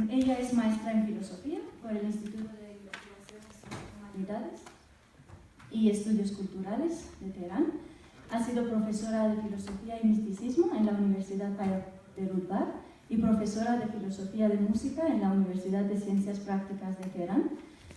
Ella es maestra en filosofía por el Instituto de Investigaciones en Humanidades y Estudios Culturales de Teherán. Ha sido profesora de filosofía y misticismo en la Universidad Bayero-Bar y profesora de filosofía de música en la Universidad de Ciencias Prácticas de Teherán.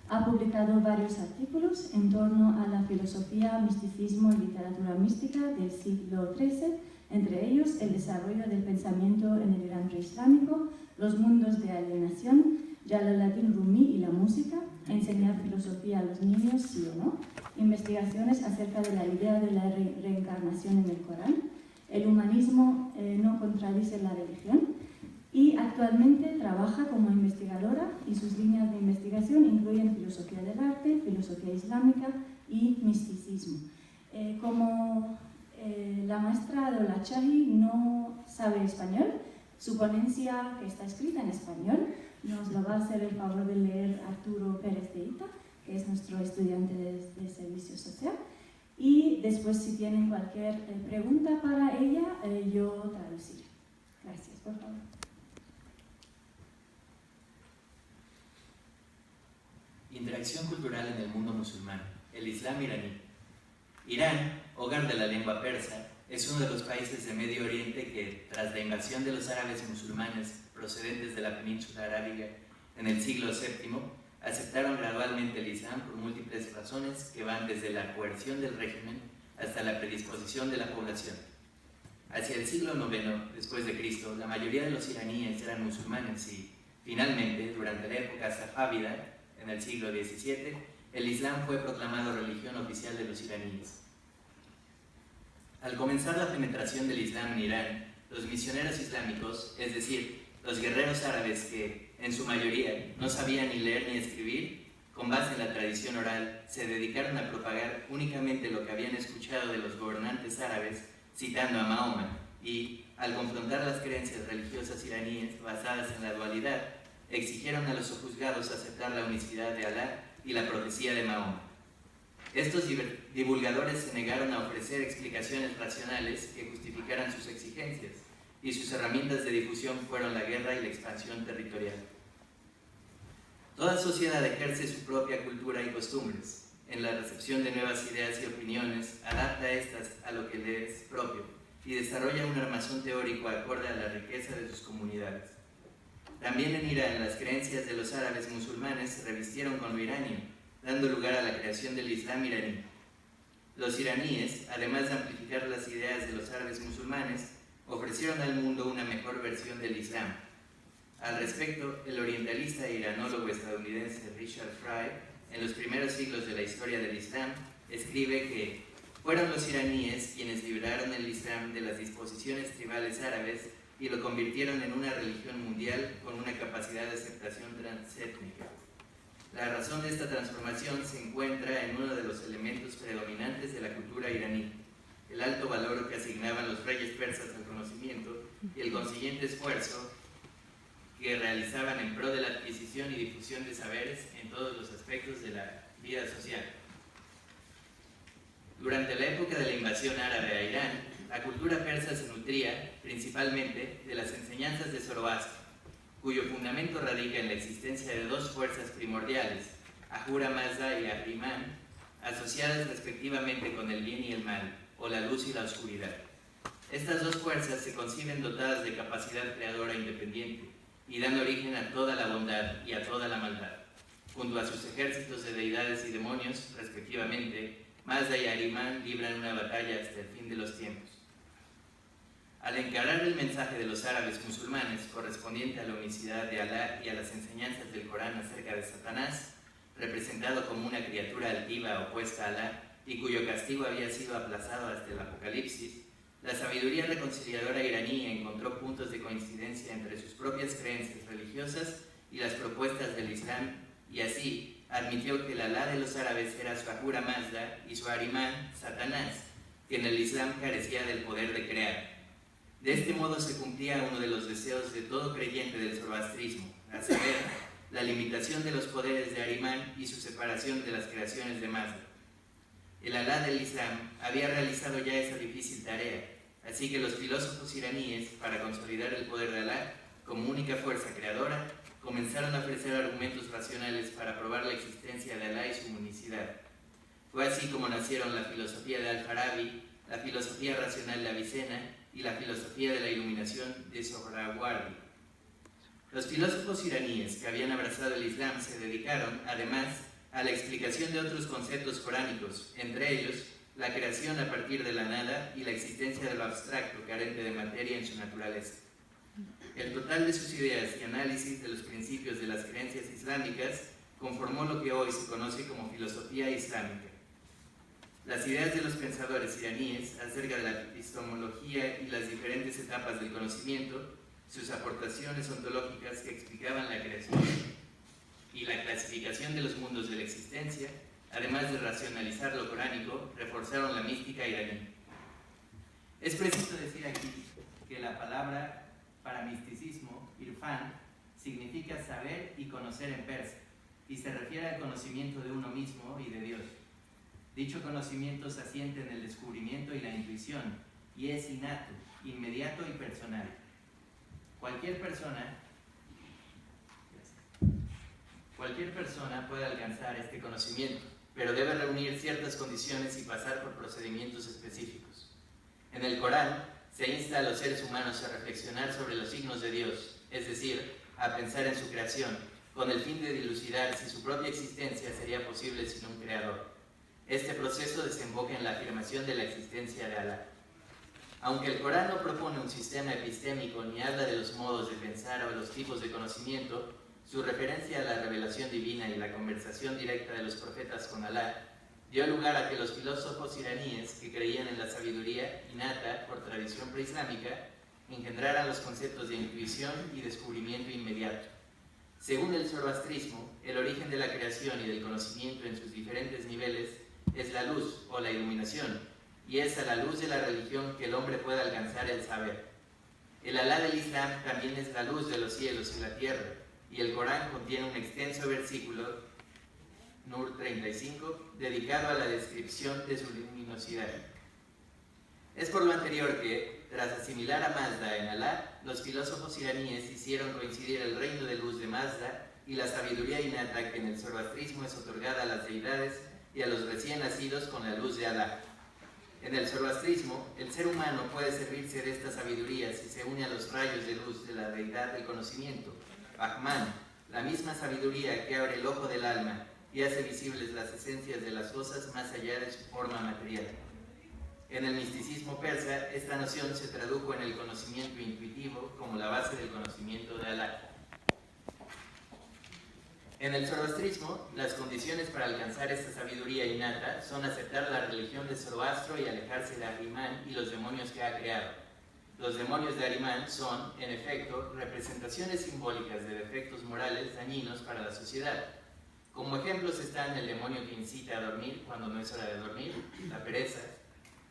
Ha publicado varios artículos en torno a la filosofía, misticismo y literatura mística del siglo XIII, entre ellos el desarrollo del pensamiento en el Irán preislámico, los mundos de alienación, Jalaladdin Rumi y la música, enseñar filosofía a los niños, sí o no, investigaciones acerca de la idea de la reencarnación en el Corán, el humanismo no contradice la religión, y actualmente trabaja como investigadora y sus líneas de investigación incluyen filosofía del arte, filosofía islámica y misticismo. Como la maestra Adola Chahi no sabe español, su ponencia, que está escrita en español, nos lo va a hacer el favor de leer Arturo Pérez de Ita, que es nuestro estudiante de servicio social. Y después, si tienen cualquier pregunta para ella, yo traduciré. Gracias, por favor. Interacción cultural en el mundo musulmán, el Islam iraní. Irán, hogar de la lengua persa, es uno de los países de Medio Oriente que, tras la invasión de los árabes musulmanes procedentes de la península arábiga en el siglo VII, aceptaron gradualmente el Islam por múltiples razones que van desde la coerción del régimen hasta la predisposición de la población. Hacia el siglo IX después de Cristo, la mayoría de los iraníes eran musulmanes y, finalmente, durante la época safávida, en el siglo XVII, el Islam fue proclamado religión oficial de los iraníes. Al comenzar la penetración del Islam en Irán, los misioneros islámicos, es decir, los guerreros árabes que, en su mayoría, no sabían ni leer ni escribir, con base en la tradición oral, se dedicaron a propagar únicamente lo que habían escuchado de los gobernantes árabes, citando a Mahoma, y, al confrontar las creencias religiosas iraníes basadas en la dualidad, exigieron a los sojuzgados aceptar la unicidad de Alá y la profecía de Mahoma. Estos divulgadores se negaron a ofrecer explicaciones racionales que justificaran sus exigencias, y sus herramientas de difusión fueron la guerra y la expansión territorial. Toda sociedad ejerce su propia cultura y costumbres. En la recepción de nuevas ideas y opiniones, adapta estas a lo que le es propio y desarrolla un armazón teórico acorde a la riqueza de sus comunidades. También en Irán, las creencias de los árabes musulmanes se revistieron con lo iranio, dando lugar a la creación del Islam iraní. Los iraníes, además de amplificar las ideas de los árabes musulmanes, ofrecieron al mundo una mejor versión del Islam. Al respecto, el orientalista e iranólogo estadounidense Richard Fry, en los primeros siglos de la historia del Islam, escribe que fueron los iraníes quienes liberaron el Islam de las disposiciones tribales árabes y lo convirtieron en una religión mundial con una capacidad de aceptación transétnica. La razón de esta transformación se encuentra en uno de los elementos predominantes de la cultura iraní, el alto valor que asignaban los reyes persas al conocimiento y el consiguiente esfuerzo que realizaban en pro de la adquisición y difusión de saberes en todos los aspectos de la vida social. Durante la época de la invasión árabe a Irán, la cultura persa se nutría, principalmente, de las enseñanzas de Zoroastro, cuyo fundamento radica en la existencia de dos fuerzas primordiales, Ahura Mazda y Ahriman, asociadas respectivamente con el bien y el mal, o la luz y la oscuridad. Estas dos fuerzas se conciben dotadas de capacidad creadora independiente y dan origen a toda la bondad y a toda la maldad. Junto a sus ejércitos de deidades y demonios, respectivamente, Mazda y Ahriman libran una batalla hasta el fin de los tiempos. Al encarar el mensaje de los árabes musulmanes correspondiente a la unicidad de Alá y a las enseñanzas del Corán acerca de Satanás, representado como una criatura altiva opuesta a Alá y cuyo castigo había sido aplazado hasta el Apocalipsis, la sabiduría reconciliadora iraní encontró puntos de coincidencia entre sus propias creencias religiosas y las propuestas del Islam, y así admitió que el Alá de los árabes era su Ahura Mazda y su Ahriman, Satanás, que en el Islam carecía del poder de crear. De este modo se cumplía uno de los deseos de todo creyente del zoroastrismo, a saber, la limitación de los poderes de Ahriman y su separación de las creaciones de Mazda. El Alá del Islam había realizado ya esa difícil tarea, así que los filósofos iraníes, para consolidar el poder de Alá como única fuerza creadora, comenzaron a ofrecer argumentos racionales para probar la existencia de Alá y su unicidad. Fue así como nacieron la filosofía de Al-Farabi, la filosofía racional de Avicena y la filosofía de la iluminación de Sohrawardi. Los filósofos iraníes que habían abrazado el Islam se dedicaron, además, a la explicación de otros conceptos coránicos, entre ellos la creación a partir de la nada y la existencia de lo abstracto, carente de materia en su naturaleza. El total de sus ideas y análisis de los principios de las creencias islámicas conformó lo que hoy se conoce como filosofía islámica. Las ideas de los pensadores iraníes acerca de la epistemología y las diferentes etapas del conocimiento, sus aportaciones ontológicas que explicaban la creación y la clasificación de los mundos de la existencia, además de racionalizar lo coránico, reforzaron la mística iraní. Es preciso decir aquí que la palabra para misticismo, irfan, significa saber y conocer en persa, y se refiere al conocimiento de uno mismo y de Dios. Dicho conocimiento se asienta en el descubrimiento y la intuición, y es innato, inmediato y personal. Cualquier persona puede alcanzar este conocimiento, pero debe reunir ciertas condiciones y pasar por procedimientos específicos. En el Corán se insta a los seres humanos a reflexionar sobre los signos de Dios, es decir, a pensar en su creación, con el fin de dilucidar si su propia existencia sería posible sin un creador. Este proceso desemboca en la afirmación de la existencia de Alá. Aunque el Corán no propone un sistema epistémico ni habla de los modos de pensar o de los tipos de conocimiento, su referencia a la revelación divina y la conversación directa de los profetas con Alá dio lugar a que los filósofos iraníes que creían en la sabiduría innata por tradición preislámica engendraran los conceptos de intuición y descubrimiento inmediato. Según el zoroastrismo, el origen de la creación y del conocimiento en sus diferentes niveles es la luz o la iluminación, y es a la luz de la religión que el hombre puede alcanzar el saber. El Alá del Islam también es la luz de los cielos y la tierra, y el Corán contiene un extenso versículo, Nur 35, dedicado a la descripción de su luminosidad. Es por lo anterior que, tras asimilar a Mazda en Alá, los filósofos iraníes hicieron coincidir el reino de luz de Mazda y la sabiduría innata que en el zoroastrismo es otorgada a las deidades y a los recién nacidos con la luz de Alá. En el zoroastrismo, el ser humano puede servirse de esta sabiduría si se une a los rayos de luz de la deidad del conocimiento, Brahman, la misma sabiduría que abre el ojo del alma y hace visibles las esencias de las cosas más allá de su forma material. En el misticismo persa, esta noción se tradujo en el conocimiento intuitivo como la base del conocimiento de Alá. En el zoroastrismo, las condiciones para alcanzar esta sabiduría innata son aceptar la religión de Zoroastro y alejarse de Ahrimán y los demonios que ha creado. Los demonios de Ahrimán son, en efecto, representaciones simbólicas de defectos morales dañinos para la sociedad. Como ejemplos están el demonio que incita a dormir cuando no es hora de dormir, la pereza,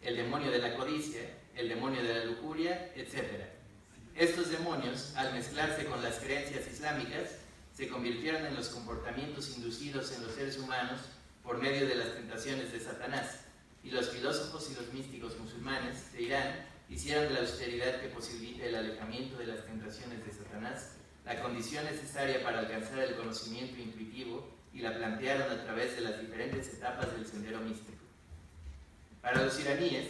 el demonio de la codicia, el demonio de la lujuria, etc. Estos demonios, al mezclarse con las creencias islámicas, se convirtieron en los comportamientos inducidos en los seres humanos por medio de las tentaciones de Satanás, y los filósofos y los místicos musulmanes de Irán hicieron de la austeridad que posibilita el alejamiento de las tentaciones de Satanás la condición necesaria para alcanzar el conocimiento intuitivo y la plantearon a través de las diferentes etapas del sendero místico. Para los iraníes,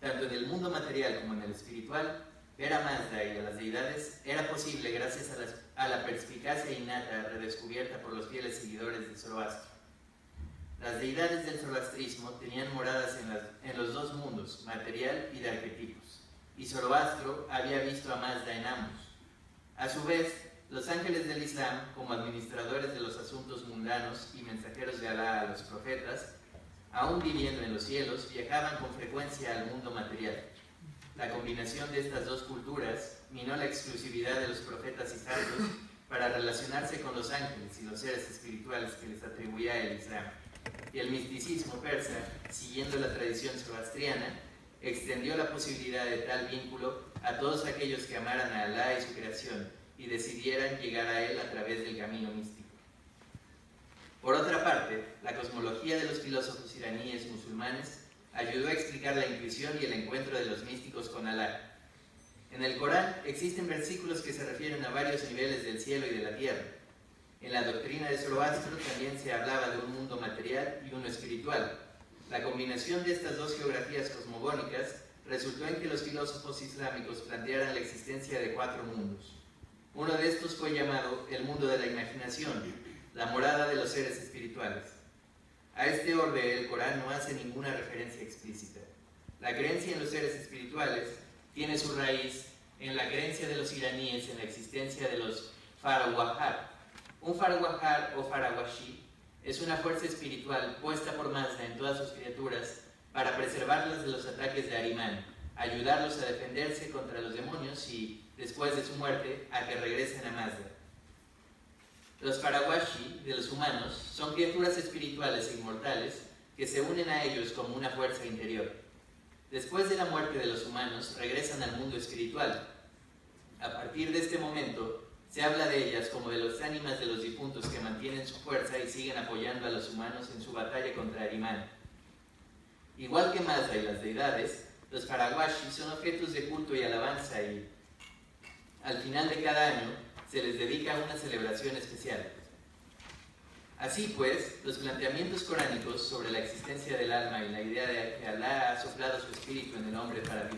tanto en el mundo material como en el espiritual, ver a Mazda y a las deidades era posible gracias a la perspicacia innata redescubierta por los fieles seguidores de Zoroastro. Las deidades del zoroastrismo tenían moradas en los dos mundos, material y de arquetipos, y Zoroastro había visto a Mazda en ambos. A su vez, los ángeles del Islam, como administradores de los asuntos mundanos y mensajeros de Alá a los profetas, aún viviendo en los cielos, viajaban con frecuencia al mundo material. La combinación de estas dos culturas minó la exclusividad de los profetas y santos para relacionarse con los ángeles y los seres espirituales que les atribuía el Islam. Y el misticismo persa, siguiendo la tradición zoroastriana, extendió la posibilidad de tal vínculo a todos aquellos que amaran a Alá y su creación y decidieran llegar a él a través del camino místico. Por otra parte, la cosmología de los filósofos iraníes musulmanes ayudó a explicar la intuición y el encuentro de los místicos con Alá. En el Corán existen versículos que se refieren a varios niveles del cielo y de la tierra. En la doctrina de Zoroastro también se hablaba de un mundo material y uno espiritual. La combinación de estas dos geografías cosmogónicas resultó en que los filósofos islámicos plantearan la existencia de 4 mundos. Uno de estos fue llamado el mundo de la imaginación, la morada de los seres espirituales. A este orden el Corán no hace ninguna referencia explícita. La creencia en los seres espirituales tiene su raíz en la creencia de los iraníes en la existencia de los Farawahar. Un Farawahar o Farawashi es una fuerza espiritual puesta por Mazda en todas sus criaturas para preservarlas de los ataques de Ahriman, ayudarlos a defenderse contra los demonios y, después de su muerte, a que regresen a Mazda. Los Farawashi de los humanos son criaturas espirituales e inmortales que se unen a ellos como una fuerza interior. Después de la muerte de los humanos, regresan al mundo espiritual. A partir de este momento, se habla de ellas como de las ánimas de los difuntos que mantienen su fuerza y siguen apoyando a los humanos en su batalla contra Ahriman. Igual que Mazda y las deidades, los Farawashi son objetos de culto y alabanza y, al final de cada año, se les dedica una celebración especial. Así pues, los planteamientos coránicos sobre la existencia del alma y la idea de que Alá ha soplado su espíritu en el hombre para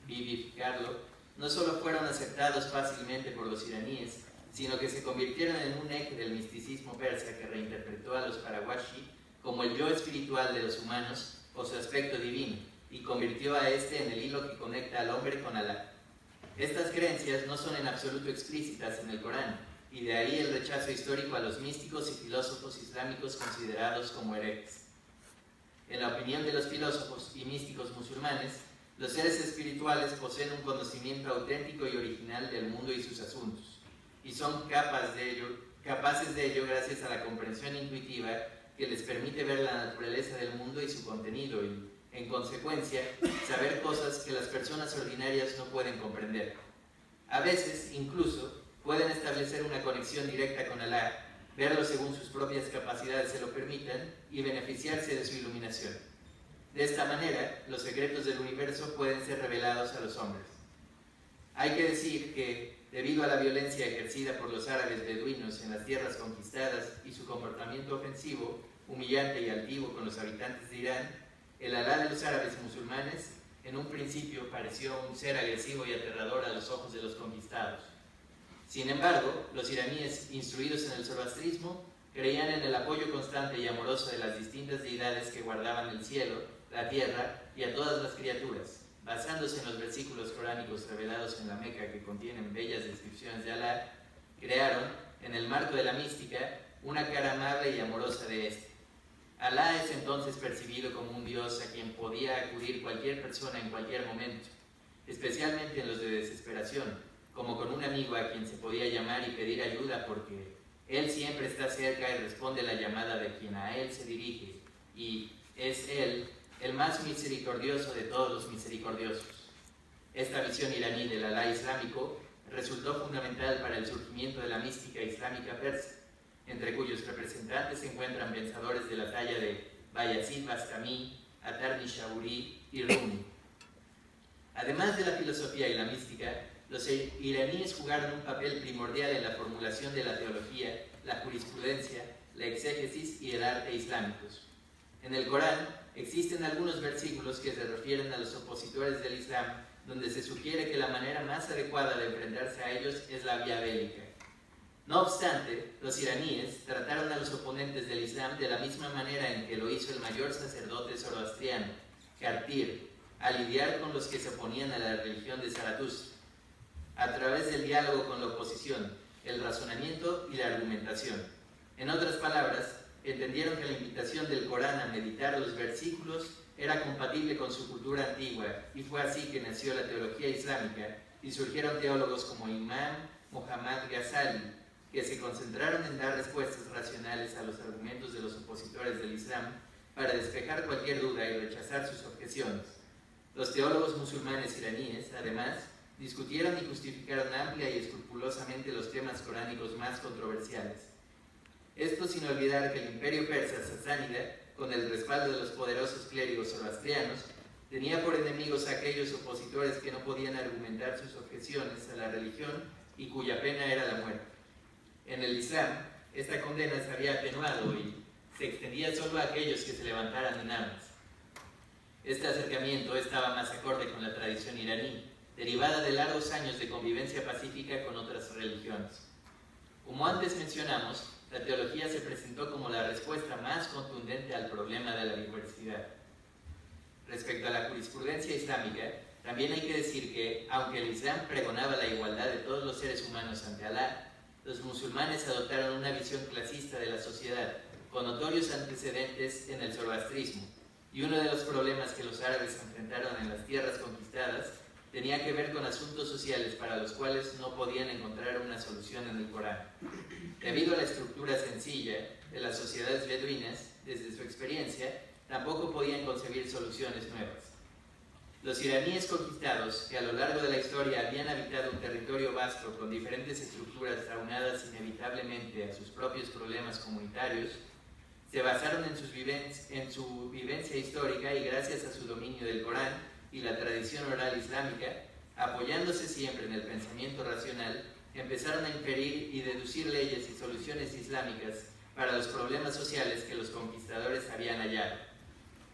vivificarlo, no solo fueron aceptados fácilmente por los iraníes, sino que se convirtieron en un eje del misticismo persa que reinterpretó a los Farawashi como el yo espiritual de los humanos o su aspecto divino, y convirtió a este en el hilo que conecta al hombre con Alá. Estas creencias no son en absoluto explícitas en el Corán, y de ahí el rechazo histórico a los místicos y filósofos islámicos considerados como herejes. En la opinión de los filósofos y místicos musulmanes, los seres espirituales poseen un conocimiento auténtico y original del mundo y sus asuntos, y son capaces de ello gracias a la comprensión intuitiva que les permite ver la naturaleza del mundo y su contenido y, en consecuencia, saber cosas que las personas ordinarias no pueden comprender. A veces, incluso, pueden establecer una conexión directa con Alá, verlo según sus propias capacidades se lo permitan y beneficiarse de su iluminación. De esta manera, los secretos del universo pueden ser revelados a los hombres. Hay que decir que, debido a la violencia ejercida por los árabes beduinos en las tierras conquistadas y su comportamiento ofensivo, humillante y altivo con los habitantes de Irán, el Alá de los árabes musulmanes en un principio pareció un ser agresivo y aterrador a los ojos de los conquistados. Sin embargo, los iraníes, instruidos en el zoroastrismo, creían en el apoyo constante y amoroso de las distintas deidades que guardaban el cielo, la tierra y a todas las criaturas. Basándose en los versículos coránicos revelados en la Meca que contienen bellas descripciones de Alá, crearon, en el marco de la mística, una cara amable y amorosa de este. Alá es entonces percibido como un Dios a quien podía acudir cualquier persona en cualquier momento, especialmente en los de desesperación, como con un amigo a quien se podía llamar y pedir ayuda porque Él siempre está cerca y responde la llamada de quien a Él se dirige, y es Él el más misericordioso de todos los misericordiosos. Esta visión iraní del Alá islámico resultó fundamental para el surgimiento de la mística islámica persa, entre cuyos representantes se encuentran pensadores de la talla de Bayazid Bastami, Attar Nishaburi y Rumi. Además de la filosofía y la mística, los iraníes jugaron un papel primordial en la formulación de la teología, la jurisprudencia, la exégesis y el arte islámicos. En el Corán existen algunos versículos que se refieren a los opositores del Islam, donde se sugiere que la manera más adecuada de enfrentarse a ellos es la vía bélica. No obstante, los iraníes trataron a los oponentes del Islam de la misma manera en que lo hizo el mayor sacerdote zoroastriano, Kartir, al lidiar con los que se oponían a la religión de Zaratustra, a través del diálogo con la oposición, el razonamiento y la argumentación. En otras palabras, entendieron que la invitación del Corán a meditar los versículos era compatible con su cultura antigua, y fue así que nació la teología islámica y surgieron teólogos como Imam Muhammad Ghazali, que se concentraron en dar respuestas racionales a los argumentos de los opositores del Islam para despejar cualquier duda y rechazar sus objeciones. Los teólogos musulmanes iraníes, además, discutieron y justificaron amplia y escrupulosamente los temas coránicos más controversiales. Esto sin olvidar que el imperio persa sasánida, con el respaldo de los poderosos clérigos zoroastrianos, Tenía por enemigos a aquellos opositores que no podían argumentar sus objeciones a la religión y cuya pena era la muerte. En el Islam, esta condena se había atenuado y se extendía solo a aquellos que se levantaran en armas. Este acercamiento estaba más acorde con la tradición iraní, derivada de largos años de convivencia pacífica con otras religiones. Como antes mencionamos, la teología se presentó como la respuesta más contundente al problema de la diversidad. Respecto a la jurisprudencia islámica, también hay que decir que, aunque el Islam pregonaba la igualdad de todos los seres humanos ante Alá, los musulmanes adoptaron una visión clasista de la sociedad, con notorios antecedentes en el zoroastrismo, y uno de los problemas que los árabes enfrentaron en las tierras conquistadas tenía que ver con asuntos sociales para los cuales no podían encontrar una solución en el Corán. Debido a la estructura sencilla de las sociedades beduinas, desde su experiencia, tampoco podían concebir soluciones nuevas. Los iraníes conquistados, que a lo largo de la historia habían habitado un territorio vasto con diferentes estructuras aunadas inevitablemente a sus propios problemas comunitarios, se basaron en su vivencia histórica y gracias a su dominio del Corán y la tradición oral islámica, apoyándose siempre en el pensamiento racional, empezaron a inferir y deducir leyes y soluciones islámicas para los problemas sociales que los conquistadores habían hallado.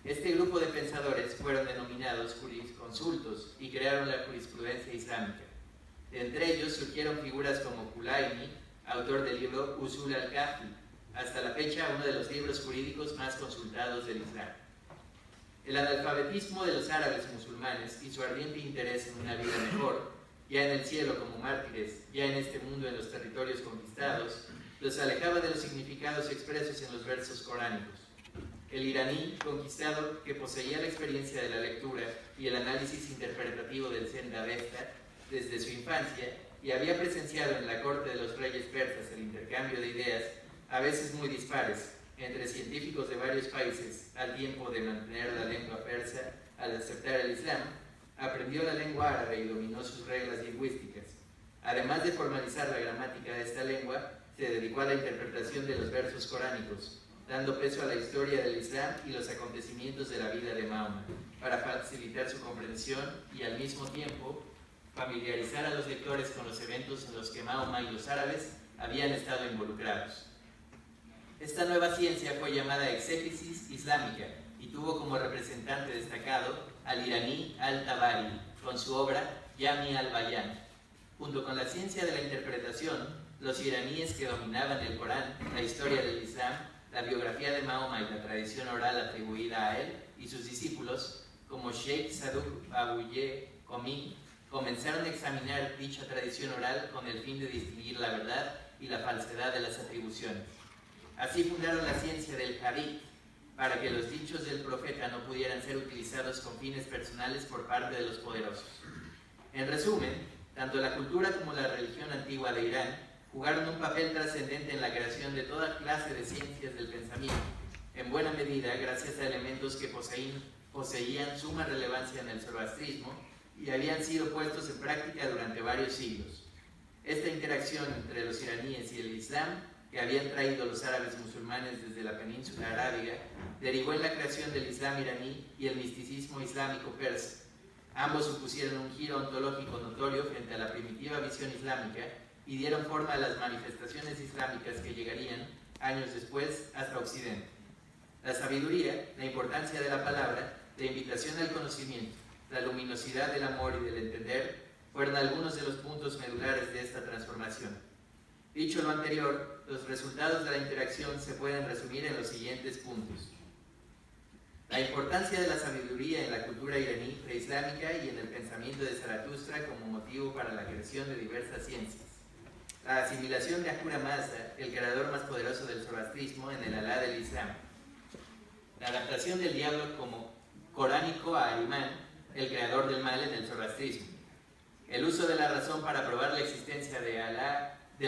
Este grupo de pensadores fueron denominados jurisconsultos y crearon la jurisprudencia islámica. De entre ellos surgieron figuras como Kulaini, autor del libro Usul al-Kafi, hasta la fecha uno de los libros jurídicos más consultados del Islam. El analfabetismo de los árabes musulmanes y su ardiente interés en una vida mejor, ya en el cielo como mártires, ya en este mundo en los territorios conquistados, los alejaba de los significados expresos en los versos coránicos. El iraní conquistado, que poseía la experiencia de la lectura y el análisis interpretativo del Zen Avesta desde su infancia y había presenciado en la corte de los reyes persas el intercambio de ideas, a veces muy dispares, entre científicos de varios países, al tiempo de mantener la lengua persa al aceptar el Islam, aprendió la lengua árabe y dominó sus reglas lingüísticas. Además de formalizar la gramática de esta lengua, se dedicó a la interpretación de los versos coránicos, dando peso a la historia del Islam y los acontecimientos de la vida de Mahoma, para facilitar su comprensión y al mismo tiempo familiarizar a los lectores con los eventos en los que Mahoma y los árabes habían estado involucrados. Esta nueva ciencia fue llamada exégesis islámica y tuvo como representante destacado al iraní al-Tabari, con su obra Jami al-Bayan. Junto con la ciencia de la interpretación, los iraníes que dominaban el Corán, la historia del Islam, la biografía de Mahoma y la tradición oral atribuida a él y sus discípulos, como Sheikh Saduq Abuye Komi, comenzaron a examinar dicha tradición oral con el fin de distinguir la verdad y la falsedad de las atribuciones. Así fundaron la ciencia del hadith, para que los dichos del profeta no pudieran ser utilizados con fines personales por parte de los poderosos. En resumen, tanto la cultura como la religión antigua de Irán jugaron un papel trascendente en la creación de toda clase de ciencias del pensamiento, en buena medida gracias a elementos que poseían suma relevancia en el zoroastrismo y habían sido puestos en práctica durante varios siglos. Esta interacción entre los iraníes y el Islam, que habían traído los árabes musulmanes desde la península arábiga, derivó en la creación del Islam iraní y el misticismo islámico persa. Ambos supusieron un giro ontológico notorio frente a la primitiva visión islámica y dieron forma a las manifestaciones islámicas que llegarían, años después, hasta Occidente. La sabiduría, la importancia de la palabra, la invitación al conocimiento, la luminosidad del amor y del entender, fueron algunos de los puntos medulares de esta transformación. Dicho lo anterior, los resultados de la interacción se pueden resumir en los siguientes puntos. La importancia de la sabiduría en la cultura iraní preislámica y en el pensamiento de Zaratustra como motivo para la creación de diversas ciencias. La asimilación de Ahura Mazda, el creador más poderoso del zoroastrismo, en el Alá del Islam. La adaptación del diablo como coránico a Ahriman, el creador del mal en el zoroastrismo. El uso de la razón para probar la existencia del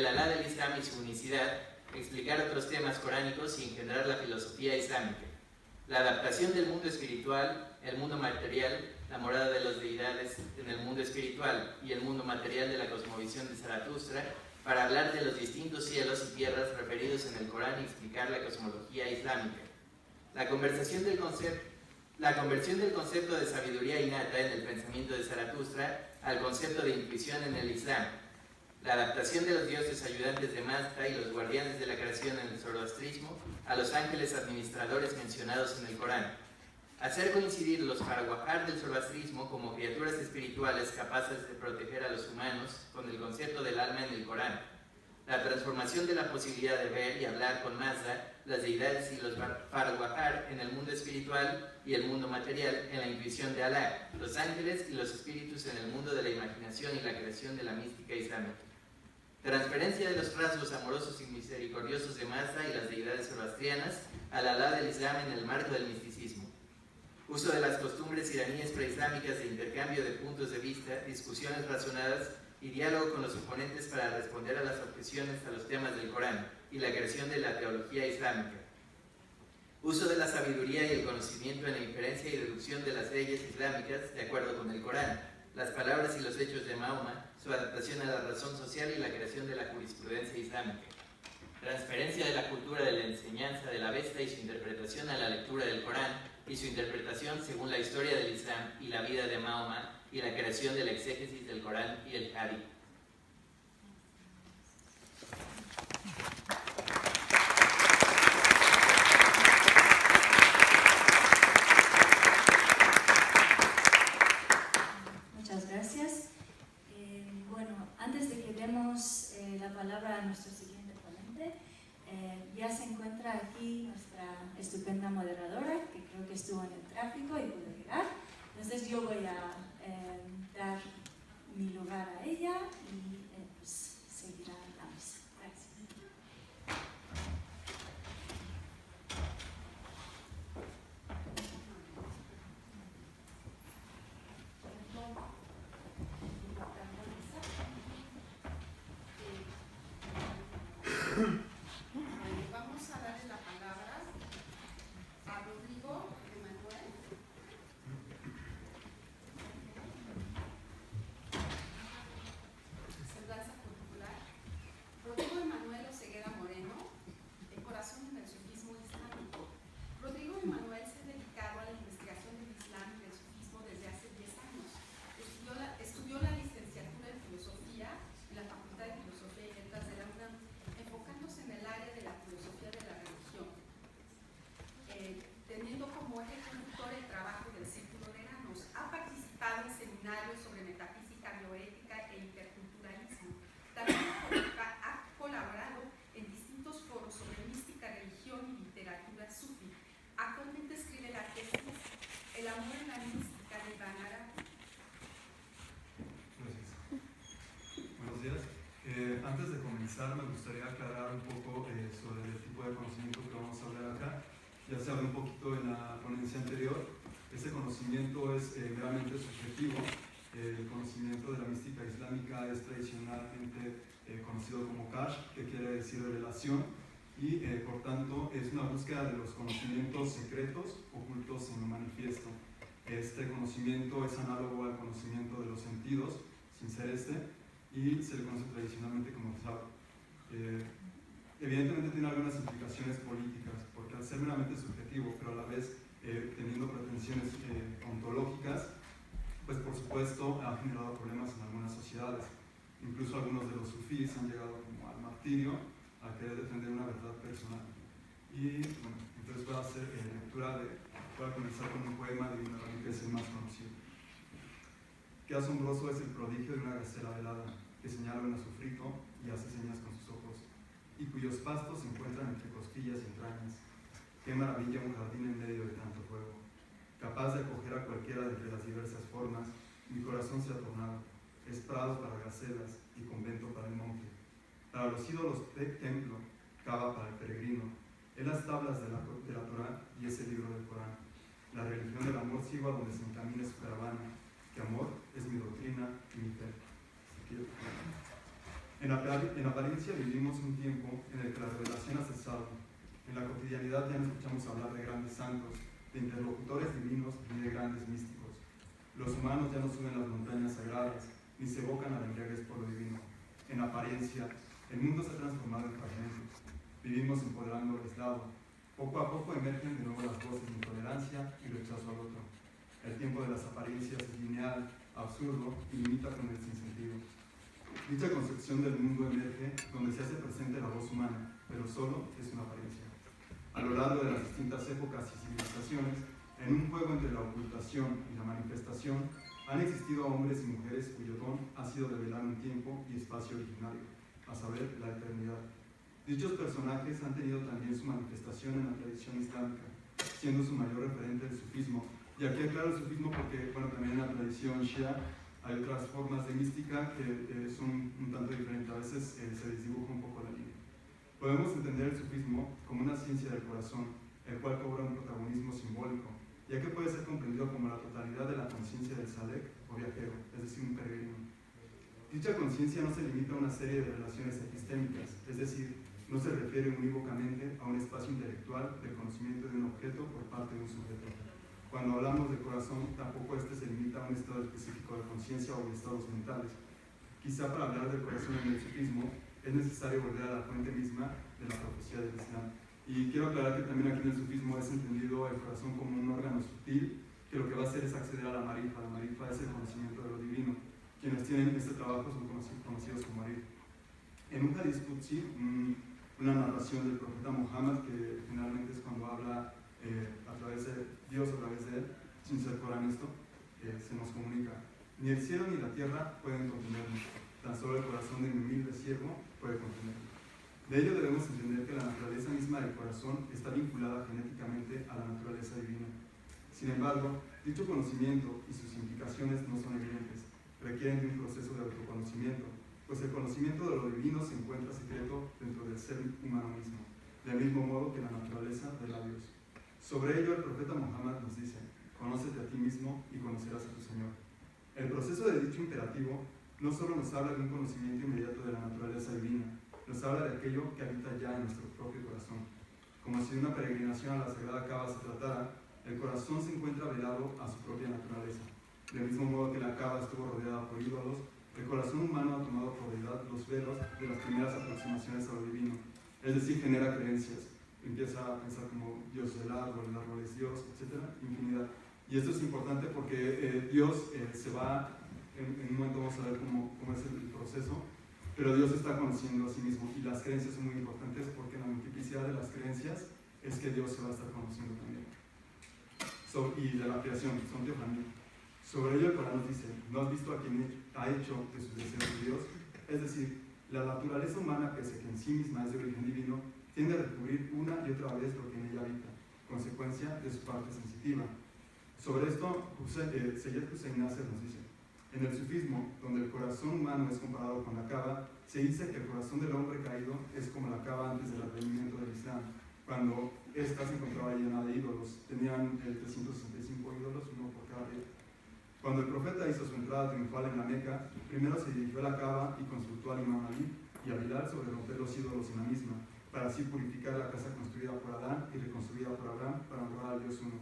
Alá del Islam y su unicidad, explicar otros temas coránicos y engendrar la filosofía islámica. La adaptación del mundo espiritual, el mundo material, la morada de las deidades en el mundo espiritual y el mundo material de la cosmovisión de Zaratustra, para hablar de los distintos cielos y tierras referidos en el Corán y explicar la cosmología islámica. La conversión del concepto La conversión del concepto de sabiduría innata en el pensamiento de Zaratustra al concepto de intuición en el Islam. La adaptación de los dioses ayudantes de Mazda y los guardianes de la creación en el zoroastrismo a los ángeles administradores mencionados en el Corán. Hacer coincidir los Farwahar del zoroastrismo como criaturas espirituales capaces de proteger a los humanos con el concepto del alma en el Corán. La transformación de la posibilidad de ver y hablar con Mazda, las deidades y los Farwahar en el mundo espiritual y el mundo material en la intuición de Alá, los ángeles y los espíritus en el mundo de la imaginación y la creación de la mística islámica. Transferencia de los rasgos amorosos y misericordiosos de Mazda y las deidades zoroastrianas al Alá del Islam en el marco del misticismo. Uso de las costumbres iraníes preislámicas de intercambio de puntos de vista, discusiones razonadas y diálogo con los oponentes para responder a las objeciones a los temas del Corán y la creación de la teología islámica. Uso de la sabiduría y el conocimiento en la inferencia y deducción de las leyes islámicas de acuerdo con el Corán, las palabras y los hechos de Mahoma, su adaptación a la razón social y la creación de la jurisprudencia islámica. Transferencia de la cultura de la enseñanza de la Avesta y su interpretación a la lectura del Corán y su interpretación según la historia del Islam y la vida de Mahoma y la creación de la exégesis del Corán y el Hadith. Muchas gracias. Bueno, antes de que demos la palabra a nuestro siguiente ponente, ya se encuentra aquí nuestra estupenda moderadora, que creo que estuvo en el tráfico y pudo llegar. Entonces yo voy a dar mi lugar a ella y pues seguirá la mesa. Gracias. Vamos a darle la palabra a Rodrigo Emanuel. Semblanza curricular. Rodrigo Emanuel Oseguera Moreno, el corazón del sufismo islámico. Rodrigo Emanuel se ha dedicado a la investigación del Islam y del sufismo desde hace 10 años. Estudió la licenciatura en filosofía en la Facultad de Filosofía y Letras de la UNAM, enfocándose en el área de la filosofía de la religión, teniendo como eje conductor el trabajo del Círculo de Eranos. Ha participado en seminarios sobre metafísica, bioética e interculturalismo. También ha colaborado en distintos foros sobre mística, religión y literatura sufi. Actualmente escribe la tesis El amor en la mística de Ibn Arabi. Gracias. Buenos días. Antes de comenzar, me gustaría aclarar un poco sobre el tipo de conocimiento que vamos a hablar acá. Ya se habló un poquito en la ponencia anterior. Este conocimiento es meramente subjetivo. El conocimiento de la mística islámica es tradicionalmente conocido como Kashf, que quiere decir revelación, y por tanto es una búsqueda de los conocimientos secretos ocultos en lo manifiesto. Este conocimiento es análogo al conocimiento de los sentidos, sin ser y se le conoce tradicionalmente como Tzab. Evidentemente tiene algunas implicaciones políticas, porque al ser meramente subjetivo, pero a la vez teniendo pretensiones ontológicas, pues por supuesto ha generado problemas en algunas sociedades. Incluso algunos de los sufís han llegado como al martirio, a querer defender una verdad personal. Y bueno, entonces voy a comenzar con un poema de Ibn Arabi, que es el más conocido. Qué asombroso es el prodigio de una gacela velada, que señala un azufrito y hace señas con sus ojos, y cuyos pastos se encuentran entre costillas y entrañas. Qué maravilla un jardín en medio de tanto fuego. Capaz de acoger a cualquiera de entre las diversas formas, mi corazón se ha tornado. Es prado para gacelas y convento para el monje. Para los ídolos templo, cava para el peregrino. Es las tablas de la Torá y ese libro del Corán. La religión del amor sigo a donde se encamine su caravana, que amor es mi doctrina y mi fe. En apariencia vivimos un tiempo en el que la revelación ha cesado. En la cotidianidad ya no escuchamos hablar de grandes santos, de interlocutores divinos ni de grandes místicos. Los humanos ya no suben las montañas sagradas, ni se evocan a la embriaguez por lo divino. En apariencia, el mundo se ha transformado en fragmentos. Vivimos empoderando el aislado, Poco a poco emergen de nuevo las voces de intolerancia y rechazo al otro. El tiempo de las apariencias es lineal, absurdo y limita con el sinsentido. Dicha concepción del mundo emerge donde se hace presente la voz humana, pero solo es una apariencia. A lo largo de las distintas épocas y civilizaciones, en un juego entre la ocultación y la manifestación, han existido hombres y mujeres cuyo don ha sido revelar un tiempo y espacio originario, a saber, la eternidad. Dichos personajes han tenido también su manifestación en la tradición islámica, siendo su mayor referente el sufismo. Y aquí aclaro el sufismo porque, bueno, también en la tradición shia hay otras formas de mística que son un tanto diferentes. A veces se desdibuja un poco la línea. Podemos entender el sufismo como una ciencia del corazón, el cual cobra un protagonismo simbólico, ya que puede ser comprendido como la totalidad de la conciencia del salek o viajero, es decir, un peregrino. Dicha conciencia no se limita a una serie de relaciones epistémicas, es decir, no se refiere unívocamente a un espacio intelectual de conocimiento de un objeto por parte de un sujeto. Cuando hablamos de corazón, tampoco este se limita a un estado específico de conciencia o de estados mentales. Quizá para hablar del corazón en el sufismo es necesario volver a la fuente misma de la profecía del Islam. Y quiero aclarar que también aquí en el sufismo es entendido el corazón como un órgano sutil que lo que va a hacer es acceder a la marifa. La marifa es el conocimiento de lo divino. Quienes tienen este trabajo son conocidos como arif. En un hadith qudsi, una narración del profeta Muhammad, que generalmente es cuando habla a través de Dios, a través de él, sin ser coranístico, se nos comunica: ni el cielo ni la tierra pueden contenerme, tan solo el corazón de mi humilde siervo puede contenerme. De ello debemos entender que la naturaleza misma del corazón está vinculada genéticamente a la naturaleza divina. Sin embargo, dicho conocimiento y sus implicaciones no son evidentes, requieren de un proceso de autoconocimiento, pues el conocimiento de lo divino se encuentra secreto dentro del ser humano mismo, del mismo modo que la naturaleza de la Dios. Sobre ello el profeta Muhammad nos dice: conócete a ti mismo y conocerás a tu Señor. El proceso de dicho imperativo no solo nos habla de un conocimiento inmediato de la naturaleza divina, nos habla de aquello que habita ya en nuestro propio corazón. Como si de una peregrinación a la Sagrada Kaaba se tratara, el corazón se encuentra velado a su propia naturaleza. Del mismo modo que la Kaaba estuvo rodeada por ídolos, el corazón humano ha tomado por deidad los velos de las primeras aproximaciones a lo divino, es decir, genera creencias. Empieza a pensar como Dios es el árbol es Dios, etc. Infinidad. Y esto es importante porque Dios se va, en un momento vamos a ver cómo es el proceso, pero Dios está conociendo a sí mismo y las creencias son muy importantes porque la multiplicidad de las creencias es que Dios se va a estar conociendo también. Y de la creación, son teofanía. Sobre ello el Corán nos dice: ¿no has visto a quien ha hecho de sus deseos de Dios? Es decir, la naturaleza humana, pese a que en sí misma es de origen divino, tiende a recubrir una y otra vez lo que en ella habita, consecuencia de su parte sensitiva. Sobre esto, Seyyed Hussein Nasser nos dice: en el sufismo, donde el corazón humano es comparado con la Kaaba, se dice que el corazón del hombre caído es como la Kaaba antes del advenimiento del Islam, cuando ésta se encontraba llena de ídolos. Tenían 365 ídolos, uno por cada día. Cuando el profeta hizo su entrada triunfal en la Meca, primero se dirigió a la Kaaba y consultó al imam Ali y a Bilal sobre romper los ídolos en la misma, para así purificar la casa construida por Adán y reconstruida por Abraham para honrar al Dios uno.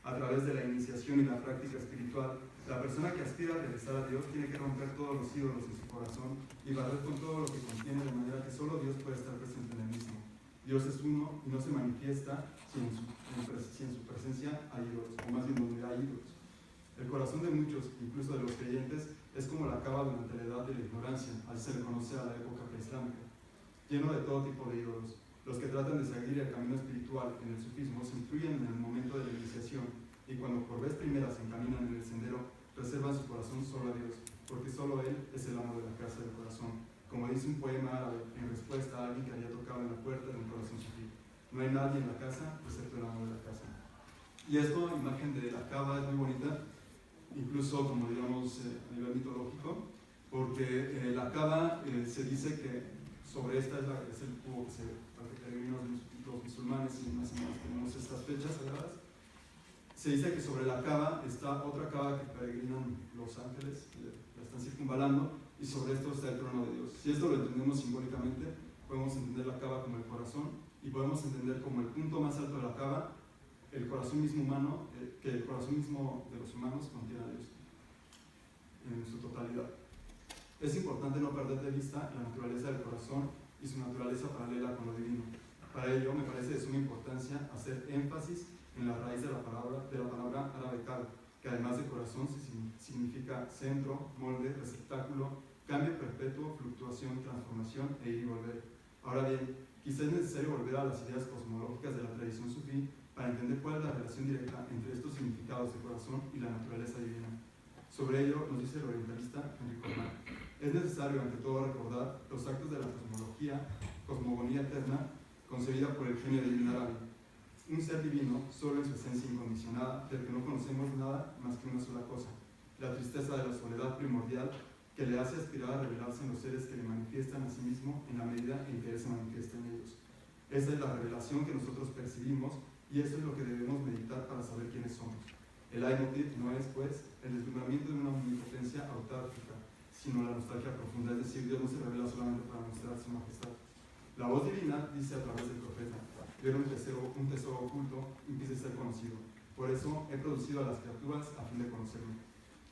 A través de la iniciación y la práctica espiritual, la persona que aspira a realizar a Dios tiene que romper todos los ídolos en su corazón y barrer con todo lo que contiene, de manera que solo Dios puede estar presente en el mismo. Dios es uno y no se manifiesta si en su presencia hay ídolos, o más bien donde hay ídolos. El corazón de muchos, incluso de los creyentes, es como la Kaaba durante la edad de la ignorancia, así se le conoce a la época preislámica, lleno de todo tipo de ídolos. Los que tratan de seguir el camino espiritual en el sufismo se incluyen en el momento de la iniciación y cuando por vez primera se encaminan en el sendero, reservan su corazón solo a Dios, porque solo Él es el amo de la casa del corazón. Como dice un poema árabe en respuesta a alguien que había tocado en la puerta de un corazón sufí: no hay nadie en la casa excepto el amo de la casa. Y esta imagen de la Kaaba es muy bonita, incluso como digamos a nivel mitológico, porque la Kaaba se dice que sobre esta es el cubo que se peregrinos los musulmanes y más o menos tenemos estas fechas sagradas. Se dice que sobre la Kaaba está otra Kaaba que peregrinan los ángeles, la están circunvalando, y sobre esto está el trono de Dios. Si esto lo entendemos simbólicamente, podemos entender la Kaaba como el corazón y podemos entender como el punto más alto de la Kaaba, el corazón mismo humano, que el corazón mismo de los humanos contiene a Dios en su totalidad. Es importante no perder de vista la naturaleza del corazón y su naturaleza paralela con lo divino. Para ello, me parece de suma importancia hacer énfasis en la raíz de la palabra árabe kalb, que además de corazón significa centro, molde, receptáculo, cambio perpetuo, fluctuación, transformación e ir y volver. Ahora bien, quizá es necesario volver a las ideas cosmológicas de la tradición sufí para entender cuál es la relación directa entre estos significados de corazón y la naturaleza divina. Sobre ello nos dice el orientalista Enrico Mar: es necesario ante todo recordar los actos de la cosmogonía eterna concebida por el genio divino árabe, un ser divino solo en su esencia incondicionada, del que no conocemos nada más que una sola cosa, la tristeza de la soledad primordial que le hace aspirar a revelarse en los seres que le manifiestan a sí mismo en la medida en que él se manifiesta en ellos. Esa es la revelación que nosotros percibimos y eso es lo que debemos meditar para saber quiénes somos. El leitmotiv no es, pues, el deslumbramiento de una omnipotencia autárquica, sino la nostalgia profunda, es decir, Dios no se revela solamente para mostrar su majestad. La voz divina dice a través del profeta: ver un tesoro oculto empieza a ser conocido. Por eso he producido a las criaturas a fin de conocerme.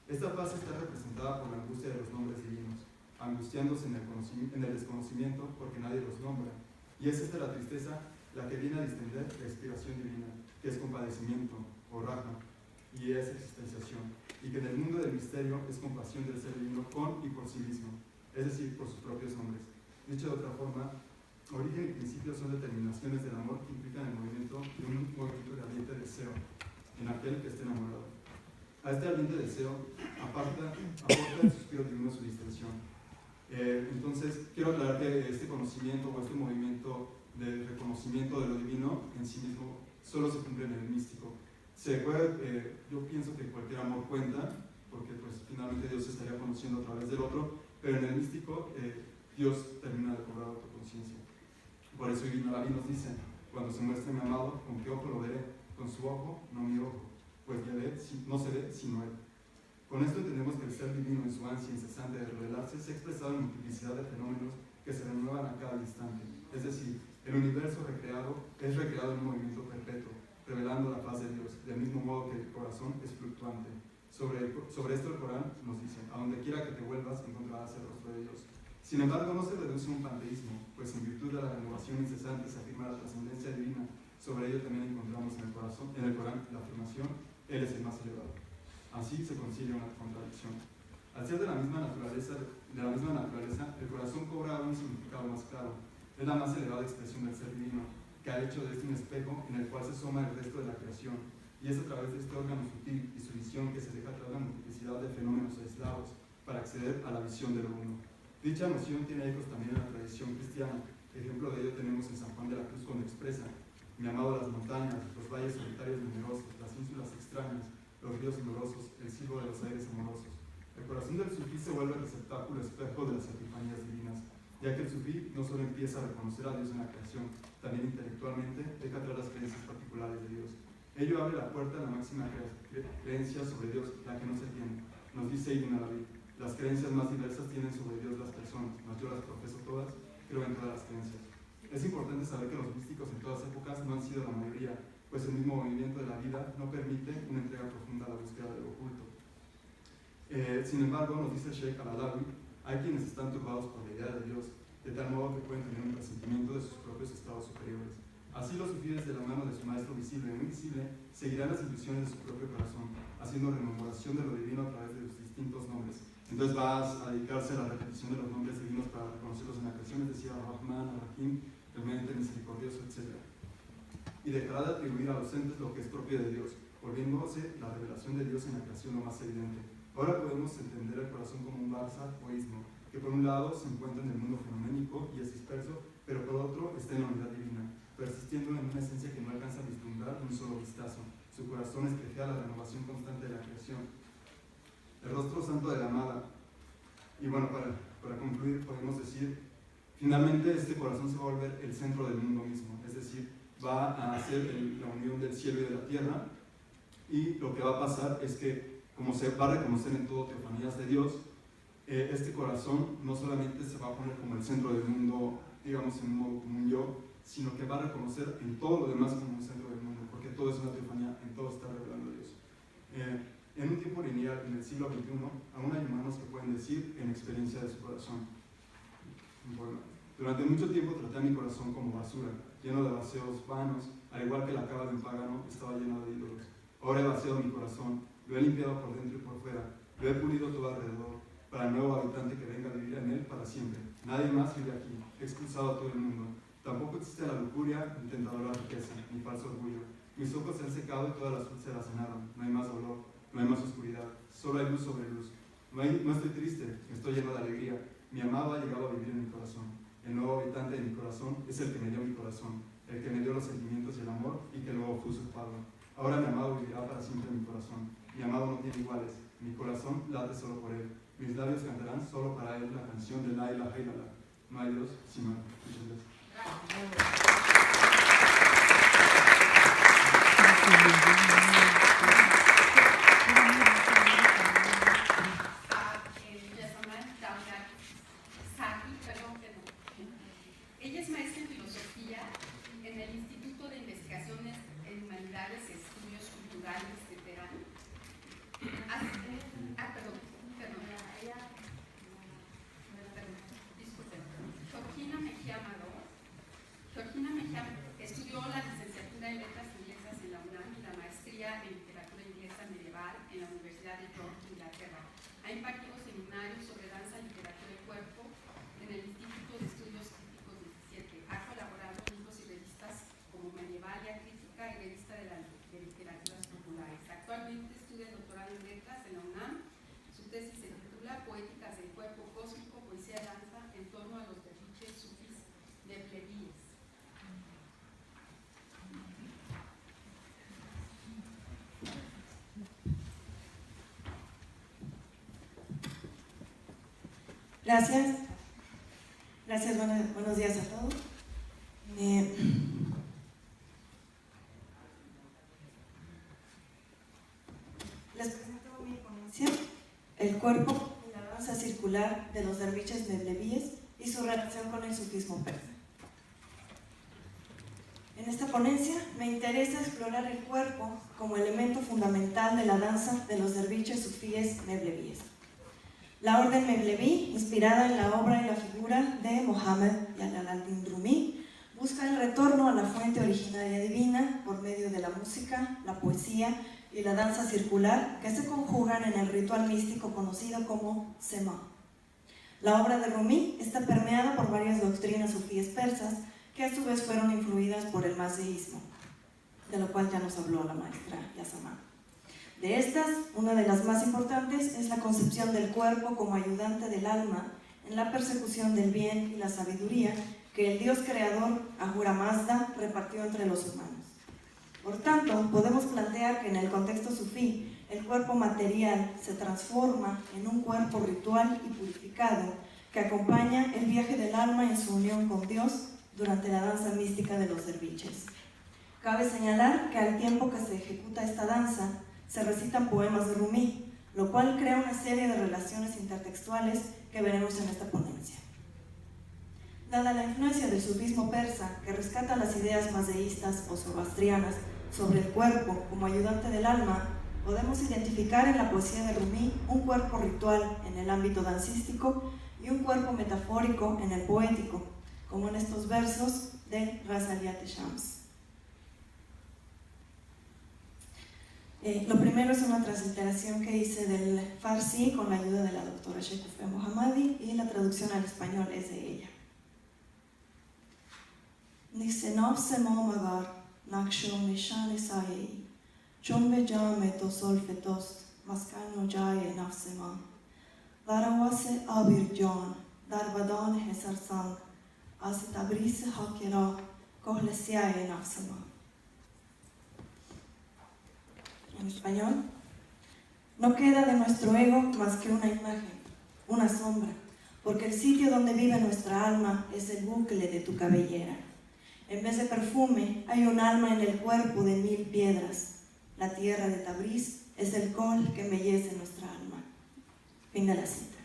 Esta fase está representada por la angustia de los nombres divinos, angustiándose en el desconocimiento porque nadie los nombra. Y es esta la tristeza la que viene a distender la inspiración divina, que es compadecimiento o rahma, y es existenciación, y que en el mundo del misterio es compasión del ser divino con y por sí mismo, es decir, por sus propios nombres. Dicho de otra forma, origen y principio son determinaciones del amor que implican el movimiento de un movimiento de ardiente deseo en aquel que esté enamorado. A este ardiente deseo aporta el suspiro divino su distensión. Entonces, quiero aclarar que este conocimiento o este movimiento de reconocimiento de lo divino en sí mismo solo se cumple en el místico. Yo pienso que cualquier amor cuenta, porque pues finalmente Dios se estaría conociendo a través del otro, pero en el místico Dios termina de cobrar autoconciencia. Por eso Ibn Arabi nos dice: cuando se muestre mi amado, ¿con qué ojo lo veré? Con su ojo, no mi ojo, pues no se ve sino él. Con esto entendemos que el ser divino, en su ansia incesante de revelarse, se ha expresado en multiplicidad de fenómenos que se renuevan a cada instante. Es decir, el universo es recreado en un movimiento perpetuo, revelando la paz de Dios, del mismo modo que el corazón es fluctuante. Sobre esto el Corán nos dice: a donde quiera que te vuelvas encontrarás el rostro de Dios. Sin embargo, no se reduce a un panteísmo, pues en virtud de la renovación incesante se afirma la trascendencia divina. Sobre ello también encontramos en el Corán la afirmación: Él es el más elevado. Así se concilia una contradicción. Al ser de la misma naturaleza, el corazón cobra un significado más claro. Es la más elevada expresión del ser divino, que ha hecho de este un espejo en el cual se asoma el resto de la creación, y es a través de este órgano sutil y su visión que se deja atrás la multiplicidad de fenómenos aislados para acceder a la visión de lo uno. Dicha noción tiene ecos también en la tradición cristiana. Ejemplo de ello tenemos en San Juan de la Cruz, cuando expresa: mi amado, las montañas, los valles solitarios numerosos, las ínsulas extrañas, los ríos olorosos, el silbo de los aires amorosos. El corazón del sufí se vuelve el receptáculo espejo de las epifanías divinas, ya que el sufí no solo empieza a reconocer a Dios en la creación, también intelectualmente deja atrás las creencias particulares de Dios. Ello abre la puerta a la máxima creencia sobre Dios, la que no se tiene. Nos dice Ibn Arabi: las creencias más diversas tienen sobre Dios las personas, mas yo las profeso todas, creo en todas las creencias. Es importante saber que los místicos en todas épocas no han sido la mayoría, pues el mismo movimiento de la vida no permite una entrega profunda a la búsqueda de lo oculto. Sin embargo, nos dice Sheikh Al-Alawi, hay quienes están turbados por la idea de Dios, de tal modo que pueden tener un presentimiento de sus propios estados superiores. Así los sufíes, de la mano de su maestro visible e invisible, seguirán las intuiciones de su propio corazón, haciendo rememoración de lo divino a través de los distintos nombres. Entonces vas a dedicarse a la repetición de los nombres divinos para reconocerlos en la creación, es decir, Ar-Rahman, Ar-Rahim, Clemente, Misericordioso, etc. Y dejará de atribuir a los entes lo que es propio de Dios, volviéndose la revelación de Dios en la creación lo más evidente. Ahora podemos entender el corazón como un barzal o istmo, que por un lado se encuentra en el mundo fenoménico y es disperso, pero por otro está en la unidad divina, persistiendo en una esencia que no alcanza a vislumbrar un solo vistazo. Su corazón espeja la renovación constante de la creación. El rostro santo de la amada. Y bueno, para concluir, podemos decir, finalmente este corazón se va a volver el centro del mundo mismo, es decir, va a ser la unión del cielo y de la tierra, y lo que va a pasar es que, como se va a reconocer en todo teofanías de Dios, este corazón no solamente se va a poner como el centro del mundo, digamos, en un modo como un yo, sino que va a reconocer en todo lo demás como un centro del mundo, porque todo es una teofanía, en todo está revelando a Dios. En un tiempo lineal, en el siglo XXI, aún hay humanos que pueden decir en experiencia de su corazón. Bueno, Durante mucho tiempo traté a mi corazón como basura, lleno de vacios vanos, al igual que la cava de un pagano estaba llena de ídolos. Ahora he vaciado mi corazón, lo he limpiado por dentro y por fuera, lo he pulido todo alrededor, para el nuevo habitante que venga a vivir en él para siempre. Nadie más vive aquí, he expulsado a todo el mundo. Tampoco existe la lujuria, ni tentadora riqueza, ni falso orgullo. Mis ojos se han secado y todas las úlceras cenaron. No hay más dolor, no hay más oscuridad, solo hay luz sobre luz. No estoy triste, estoy lleno de alegría. Mi amado ha llegado a vivir en mi corazón. El nuevo habitante de mi corazón es el que me dio mi corazón, el que me dio los sentimientos y el amor y que luego fue usurpado. Ahora mi amado vivirá para siempre en mi corazón. Mi amado no tiene iguales, mi corazón late solo por él. Mis labios cantarán solo para él la canción de La ilaha illallah. No hay Dios sin mal. Muchas gracias. Ella es maestra en filosofía en el Instituto de Investigaciones en Humanidades y Estudios Culturales de Teherán. Georgina Mejía estudió la licenciatura en Letras Inglesas en la UNAM y la maestría en Literatura Inglesa Medieval en la Universidad de York, Inglaterra. Ha impartido seminarios sobre danza, literatura y cuerpo en el Instituto de Estudios Críticos 17. Ha colaborado en libros y revistas como Medievalia Crítica y Revista de Literaturas Populares. Actualmente estudia el doctorado en Letras en la UNAM. Su tesis se titula Poéticas del Cuerpo Cósmico, Poesía y Danza en torno a los derviches sufís de plebíes. Gracias. Gracias, buenos días a todos. Les presento mi ponencia, El cuerpo y la danza circular de los derviches mevlevíes y su relación con el sufismo persa. En esta ponencia me interesa explorar el cuerpo como elemento fundamental de la danza de los derviches sufíes mevlevíes. La orden Mevleví, inspirada en la obra y la figura de Mohammed Jalaluddin Rumi, busca el retorno a la fuente originaria divina por medio de la música, la poesía y la danza circular que se conjugan en el ritual místico conocido como Sema. La obra de Rumi está permeada por varias doctrinas sufíes persas que a su vez fueron influidas por el mazdeísmo, de lo cual ya nos habló la maestra Yasamán. De estas, una de las más importantes es la concepción del cuerpo como ayudante del alma en la persecución del bien y la sabiduría que el Dios creador, Ahura Mazda, repartió entre los humanos. Por tanto, podemos plantear que en el contexto sufí, el cuerpo material se transforma en un cuerpo ritual y purificado que acompaña el viaje del alma en su unión con Dios durante la danza mística de los derviches. Cabe señalar que al tiempo que se ejecuta esta danza, se recitan poemas de Rumi, lo cual crea una serie de relaciones intertextuales que veremos en esta ponencia. Dada la influencia del sufismo persa, que rescata las ideas mazdeístas o zoroastrianas sobre el cuerpo como ayudante del alma, podemos identificar en la poesía de Rumi un cuerpo ritual en el ámbito dancístico y un cuerpo metafórico en el poético, como en estos versos de Ghazaliyat Shams. Lo primero es una transliteración que hice del Farsi con la ayuda de la doctora Shekufeh Mohammadi y la traducción al español es de ella. Nixenov magar, nakshum nishane saei, chumbe jame to solfetost, maskano jaye nafsema, darawase abir jan, darbadan hesar sang, as tabrise hakera, kohlesiaye nafsema. En español, no queda de nuestro ego más que una imagen, una sombra, porque el sitio donde vive nuestra alma es el bucle de tu cabellera. En vez de perfume, hay un alma en el cuerpo de 1000 piedras. La tierra de Tabriz es el col que embellece nuestra alma. Fin de la cita.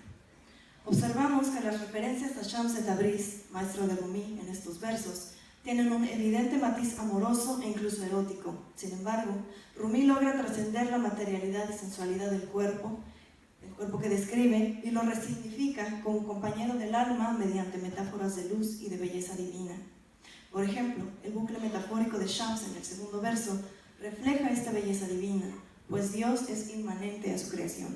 Observamos que las referencias a Shams de Tabriz, maestro de Rumi, en estos versos, tienen un evidente matiz amoroso e incluso erótico. Sin embargo, Rumi logra trascender la materialidad y sensualidad del cuerpo cuerpo que describe y lo resignifica como compañero del alma mediante metáforas de luz y de belleza divina. Por ejemplo, el bucle metafórico de Shams en el segundo verso refleja esta belleza divina, pues Dios es inmanente a su creación.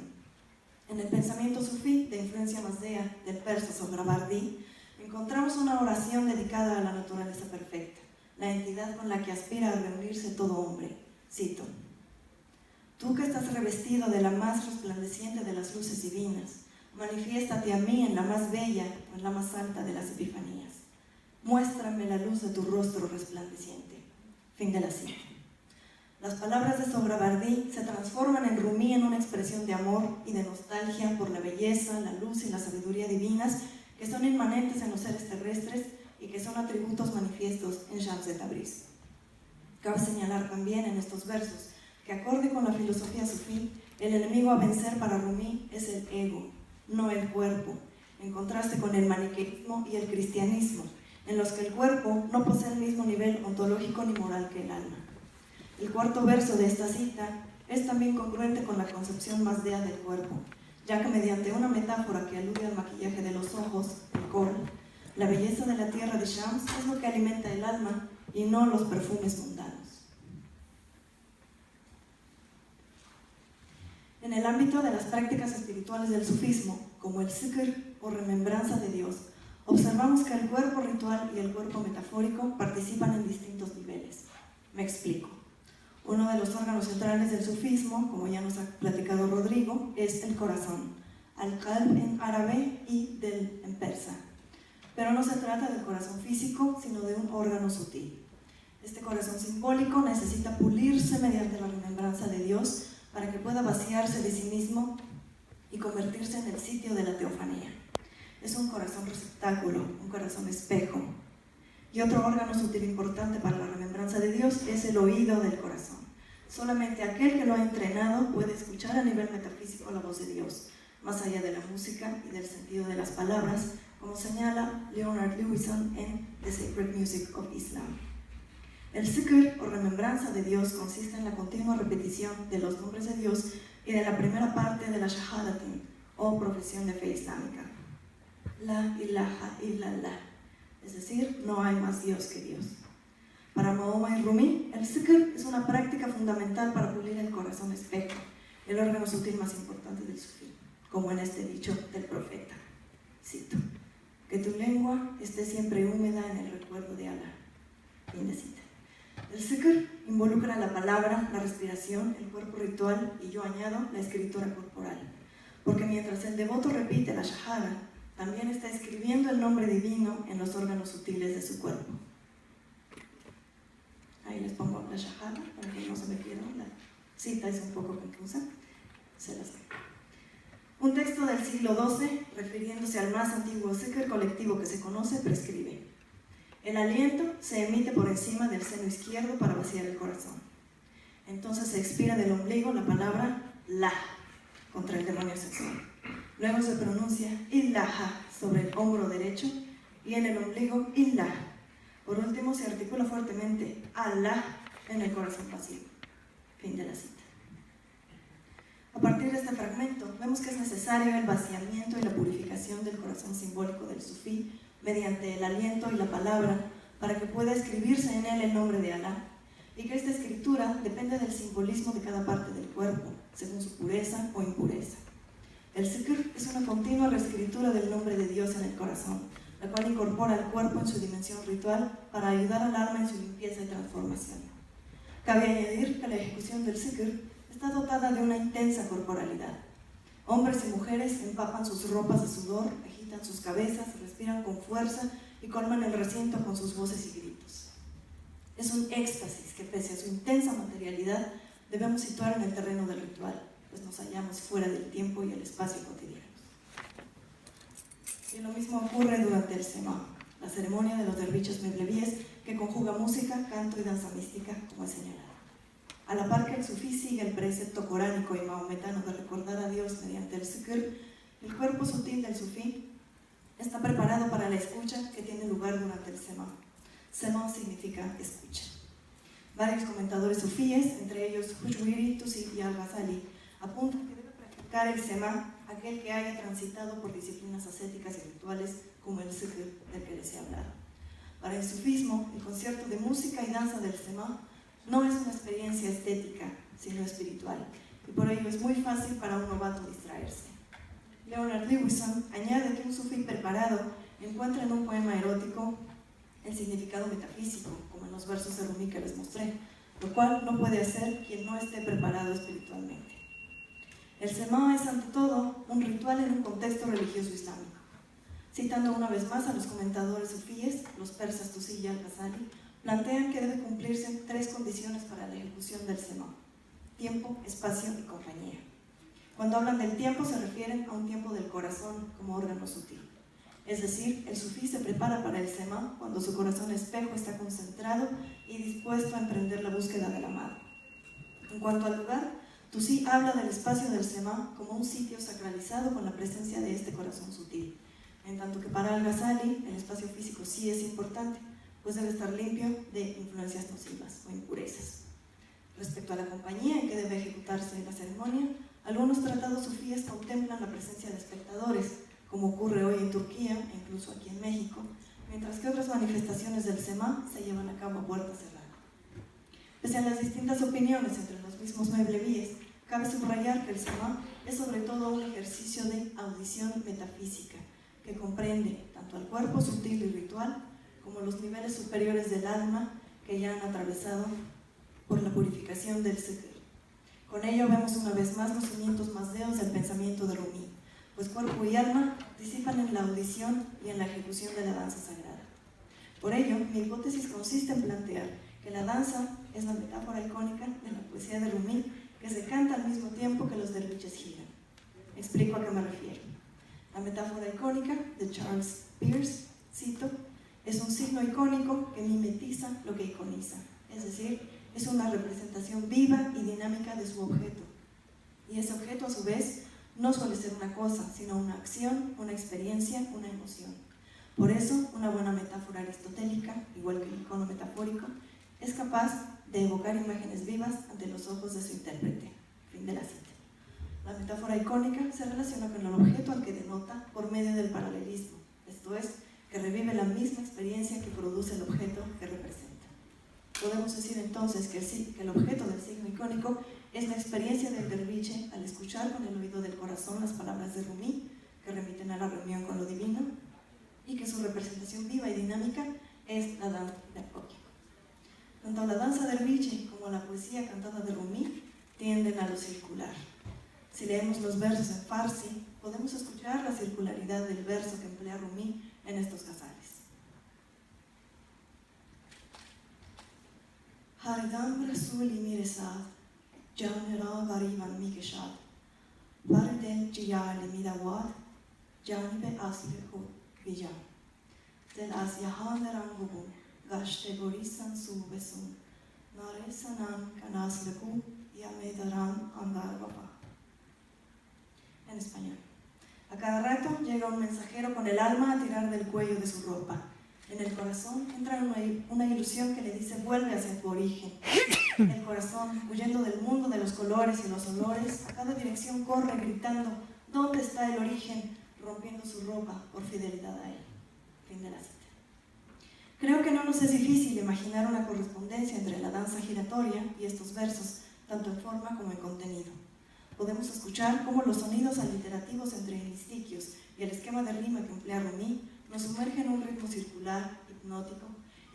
En el pensamiento sufí de influencia mazdea del persa Sohrawardi, encontramos una oración dedicada a la naturaleza perfecta, la entidad con la que aspira a reunirse todo hombre. Cito: Tú que estás revestido de la más resplandeciente de las luces divinas, manifiéstate a mí en la más bella o en la más alta de las epifanías. Muéstrame la luz de tu rostro resplandeciente. Fin de la cita. Las palabras de Sohrawardi se transforman en Rumi en una expresión de amor y de nostalgia por la belleza, la luz y la sabiduría divinas que son inmanentes en los seres terrestres y que son atributos manifiestos en Shams de Tabriz. Cabe señalar también en estos versos que, acorde con la filosofía sufí, el enemigo a vencer para Rumi es el ego, no el cuerpo, en contraste con el maniqueísmo y el cristianismo, en los que el cuerpo no posee el mismo nivel ontológico ni moral que el alma. El cuarto verso de esta cita es también congruente con la concepción mazdea del cuerpo, ya que mediante una metáfora que alude al maquillaje de los ojos, el col, la belleza de la tierra de Shams es lo que alimenta el alma y no los perfumes mundanos. En el ámbito de las prácticas espirituales del sufismo, como el zikr o remembranza de Dios, observamos que el cuerpo ritual y el cuerpo metafórico participan en distintos niveles. Me explico. Uno de los órganos centrales del sufismo, como ya nos ha platicado Rodrigo, es el corazón, al-qalb en árabe y del en persa. Pero no se trata del corazón físico, sino de un órgano sutil. Este corazón simbólico necesita pulirse mediante la remembranza de Dios para que pueda vaciarse de sí mismo y convertirse en el sitio de la teofanía. Es un corazón receptáculo, un corazón espejo. Y otro órgano sutil importante para la remembranza de Dios es el oído del corazón. Solamente aquel que lo ha entrenado puede escuchar a nivel metafísico la voz de Dios, más allá de la música y del sentido de las palabras, como señala Leonard Lewison en The Sacred Music of Islam. El zikr o remembranza de Dios consiste en la continua repetición de los nombres de Dios y de la primera parte de la shahadatin o profesión de fe islámica. La ilaha illallah, es decir, no hay más Dios que Dios. Para Mahoma y Rumi, el zikr es una práctica fundamental para pulir el corazón espejo, el órgano sutil más importante del sufí, como en este dicho del profeta. Cito: que tu lengua esté siempre húmeda en el recuerdo de Alá. Fin de cita. El zikr involucra la palabra, la respiración, el cuerpo ritual y yo añado la escritura corporal, porque mientras el devoto repite la shahada, también está escribiendo el nombre divino en los órganos sutiles de su cuerpo. Ahí les pongo la shahada para que no se me pierdan. La cita es un poco confusa. Se las leo. Un texto del siglo XII, refiriéndose al más antiguo zikr colectivo que se conoce, prescribe: el aliento se emite por encima del seno izquierdo para vaciar el corazón. Entonces se expira del ombligo la palabra la contra el demonio sexual. Luego se pronuncia illaha sobre el hombro derecho y en el ombligo illah. Por último se articula fuertemente Allah en el corazón pasivo. Fin de la cita. A partir de este fragmento vemos que es necesario el vaciamiento y la purificación del corazón simbólico del sufí mediante el aliento y la palabra para que pueda escribirse en él el nombre de Alá, y que esta escritura depende del simbolismo de cada parte del cuerpo, según su pureza o impureza. El zikr es una continua reescritura del nombre de Dios en el corazón, la cual incorpora al cuerpo en su dimensión ritual para ayudar al alma en su limpieza y transformación. Cabe añadir que la ejecución del zikr está dotada de una intensa corporalidad. Hombres y mujeres empapan sus ropas de sudor, agitan sus cabezas, respiran con fuerza y colman el recinto con sus voces y gritos. Es un éxtasis que, pese a su intensa materialidad, debemos situar en el terreno del ritual, pues nos hallamos fuera del tiempo y el espacio cotidianos. Y lo mismo ocurre durante el Sema, la ceremonia de los derviches mevlevíes que conjuga música, canto y danza mística, como he señalado. A la par que el sufí sigue el precepto coránico y mahometano de recordar a Dios mediante el zikr, el cuerpo sutil del sufí está preparado para la escucha que tiene lugar durante el Sema. Sema significa escucha. Varios comentadores sufíes, entre ellos Hushwiri, Tusi y Al-Ghazali, apuntan que debe practicar el Sema aquel que haya transitado por disciplinas ascéticas y rituales como el zikr del que les he hablado. Para el sufismo, el concierto de música y danza del Sema no es una experiencia estética, sino espiritual, y por ello es muy fácil para un novato distraerse. Leonard Lewison añade que un sufí preparado encuentra en un poema erótico el significado metafísico, como en los versos de Rumi que les mostré, lo cual no puede hacer quien no esté preparado espiritualmente. El Sema es ante todo un ritual en un contexto religioso islámico. Citando una vez más a los comentadores sufíes, los persas Tusi y Al-Ghazali, plantean que debe cumplirse 3 condiciones para la ejecución del Sema: tiempo, espacio y compañía. Cuando hablan del tiempo se refieren a un tiempo del corazón como órgano sutil. Es decir, el sufí se prepara para el Sema cuando su corazón espejo está concentrado y dispuesto a emprender la búsqueda del amado. En cuanto al lugar, Tusi habla del espacio del Sema como un sitio sacralizado con la presencia de este corazón sutil, en tanto que para Al-Ghazali el espacio físico sí es importante, pues debe estar limpio de influencias nocivas o impurezas. Respecto a la compañía en que debe ejecutarse la ceremonia, algunos tratados sufíes contemplan la presencia de espectadores, como ocurre hoy en Turquía e incluso aquí en México, mientras que otras manifestaciones del Sema se llevan a cabo a puerta cerrada. Pese a las distintas opiniones entre los mismos mevlevíes, cabe subrayar que el Sema es sobre todo un ejercicio de audición metafísica, que comprende tanto al cuerpo sutil y ritual, como los niveles superiores del alma que ya han atravesado por la purificación del zikr. Con ello vemos una vez más los cimientos mazdeos del pensamiento de Rumi, pues cuerpo y alma disipan en la audición y en la ejecución de la danza sagrada. Por ello, mi hipótesis consiste en plantear que la danza es la metáfora icónica de la poesía de Rumi, que se canta al mismo tiempo que los derviches giran. Explico a qué me refiero. La metáfora icónica de Charles Peirce, cito, es un signo icónico que mimetiza lo que iconiza, es decir, es una representación viva y dinámica de su objeto. Y ese objeto, a su vez, no suele ser una cosa, sino una acción, una experiencia, una emoción. Por eso, una buena metáfora aristotélica, igual que el icono metafórico, es capaz de evocar imágenes vivas ante los ojos de su intérprete. Fin de la cita. La metáfora icónica se relaciona con el objeto al que denota por medio del paralelismo, esto es, que revive la misma experiencia que produce el objeto que representa. Podemos decir entonces que el objeto del signo icónico es la experiencia del derviche al escuchar con el oído del corazón las palabras de Rumi, que remiten a la reunión con lo divino, y que su representación viva y dinámica es la danza del Koki. Tanto la danza derviche como la poesía cantada de Rumi tienden a lo circular. Si leemos los versos en farsi, podemos escuchar la circularidad del verso que emplea Rumi en estos ghazales. Hardam Rasuli miresad, Janera Gariban Mikeshad, Vardel Jiyali Midawad, Janibe Aslihu Vijan. Del Asyahan Rangubu, Gashte Gorisan Subesun, Naresanan Kanasleku, Yamedaran Andarvapa. En español. A cada rato llega un mensajero con el alma a tirar del cuello de su ropa. En el corazón entra una ilusión que le dice vuelve hacia tu origen. El corazón, huyendo del mundo de los colores y los olores, a cada dirección corre gritando ¿dónde está el origen? Rompiendo su ropa por fidelidad a él. Fin de la cita. Creo que no nos es difícil imaginar una correspondencia entre la danza giratoria y estos versos, tanto en forma como en contenido. Podemos escuchar cómo los sonidos aliterativos entre hemistiquios y el esquema de rima que emplea Rumi nos sumerge en un ritmo circular, hipnótico,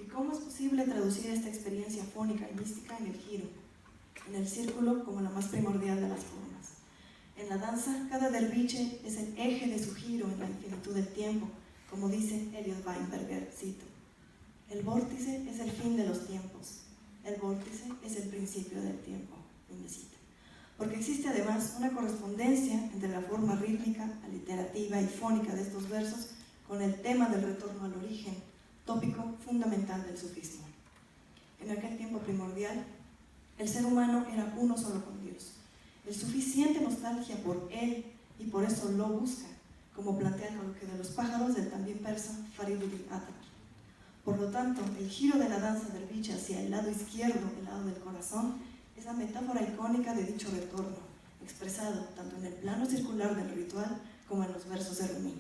y cómo es posible traducir esta experiencia fónica y mística en el giro, en el círculo como la más primordial de las formas. En la danza, cada derviche es el eje de su giro en la infinitud del tiempo, como dice Elliot Weinberger, cito. El vórtice es el fin de los tiempos, el vórtice es el principio del tiempo, fin de cita. Porque existe además una correspondencia entre la forma rítmica, aliterativa y fónica de estos versos con el tema del retorno al origen, tópico fundamental del sufismo. En aquel tiempo primordial, el ser humano era uno solo con Dios. El sufí siente nostalgia por él y por eso lo busca, como plantea el coloquio de los pájaros del también persa Fariduddin Atar. Por lo tanto, el giro de la danza derviche hacia el lado izquierdo, el lado del corazón, es la metáfora icónica de dicho retorno, expresado tanto en el plano circular del ritual como en los versos de Rumi.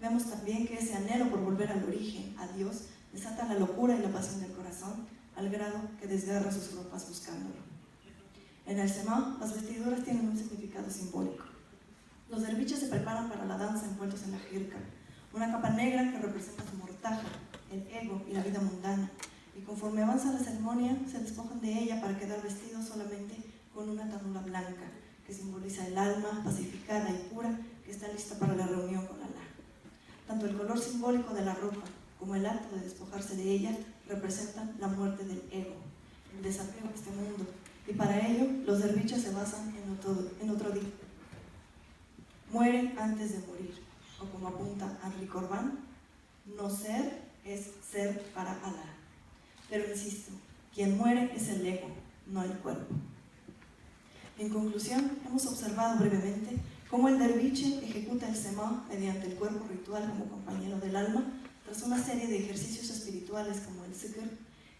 Vemos también que ese anhelo por volver al origen, a Dios, desata la locura y la pasión del corazón, al grado que desgarra sus ropas buscándolo. En el Semá, las vestiduras tienen un significado simbólico. Los derviches se preparan para la danza envueltos en la jirka, una capa negra que representa su mortaja, el ego y la vida mundana, y conforme avanza la ceremonia, se despojan de ella para quedar vestidos solamente con una tanula blanca, que simboliza el alma pacificada y pura que está lista para la reunión con Alá. Tanto el color simbólico de la ropa como el acto de despojarse de ella representan la muerte del ego, el desapego a este mundo, y para ello los derviches se basan en otro dicho: mueren antes de morir, o como apunta Henri Corbin, no ser es ser para Alá. Pero insisto, quien muere es el ego, no el cuerpo. En conclusión, hemos observado brevemente cómo el derviche ejecuta el Semá mediante el cuerpo ritual como compañero del alma, tras una serie de ejercicios espirituales como el zikr,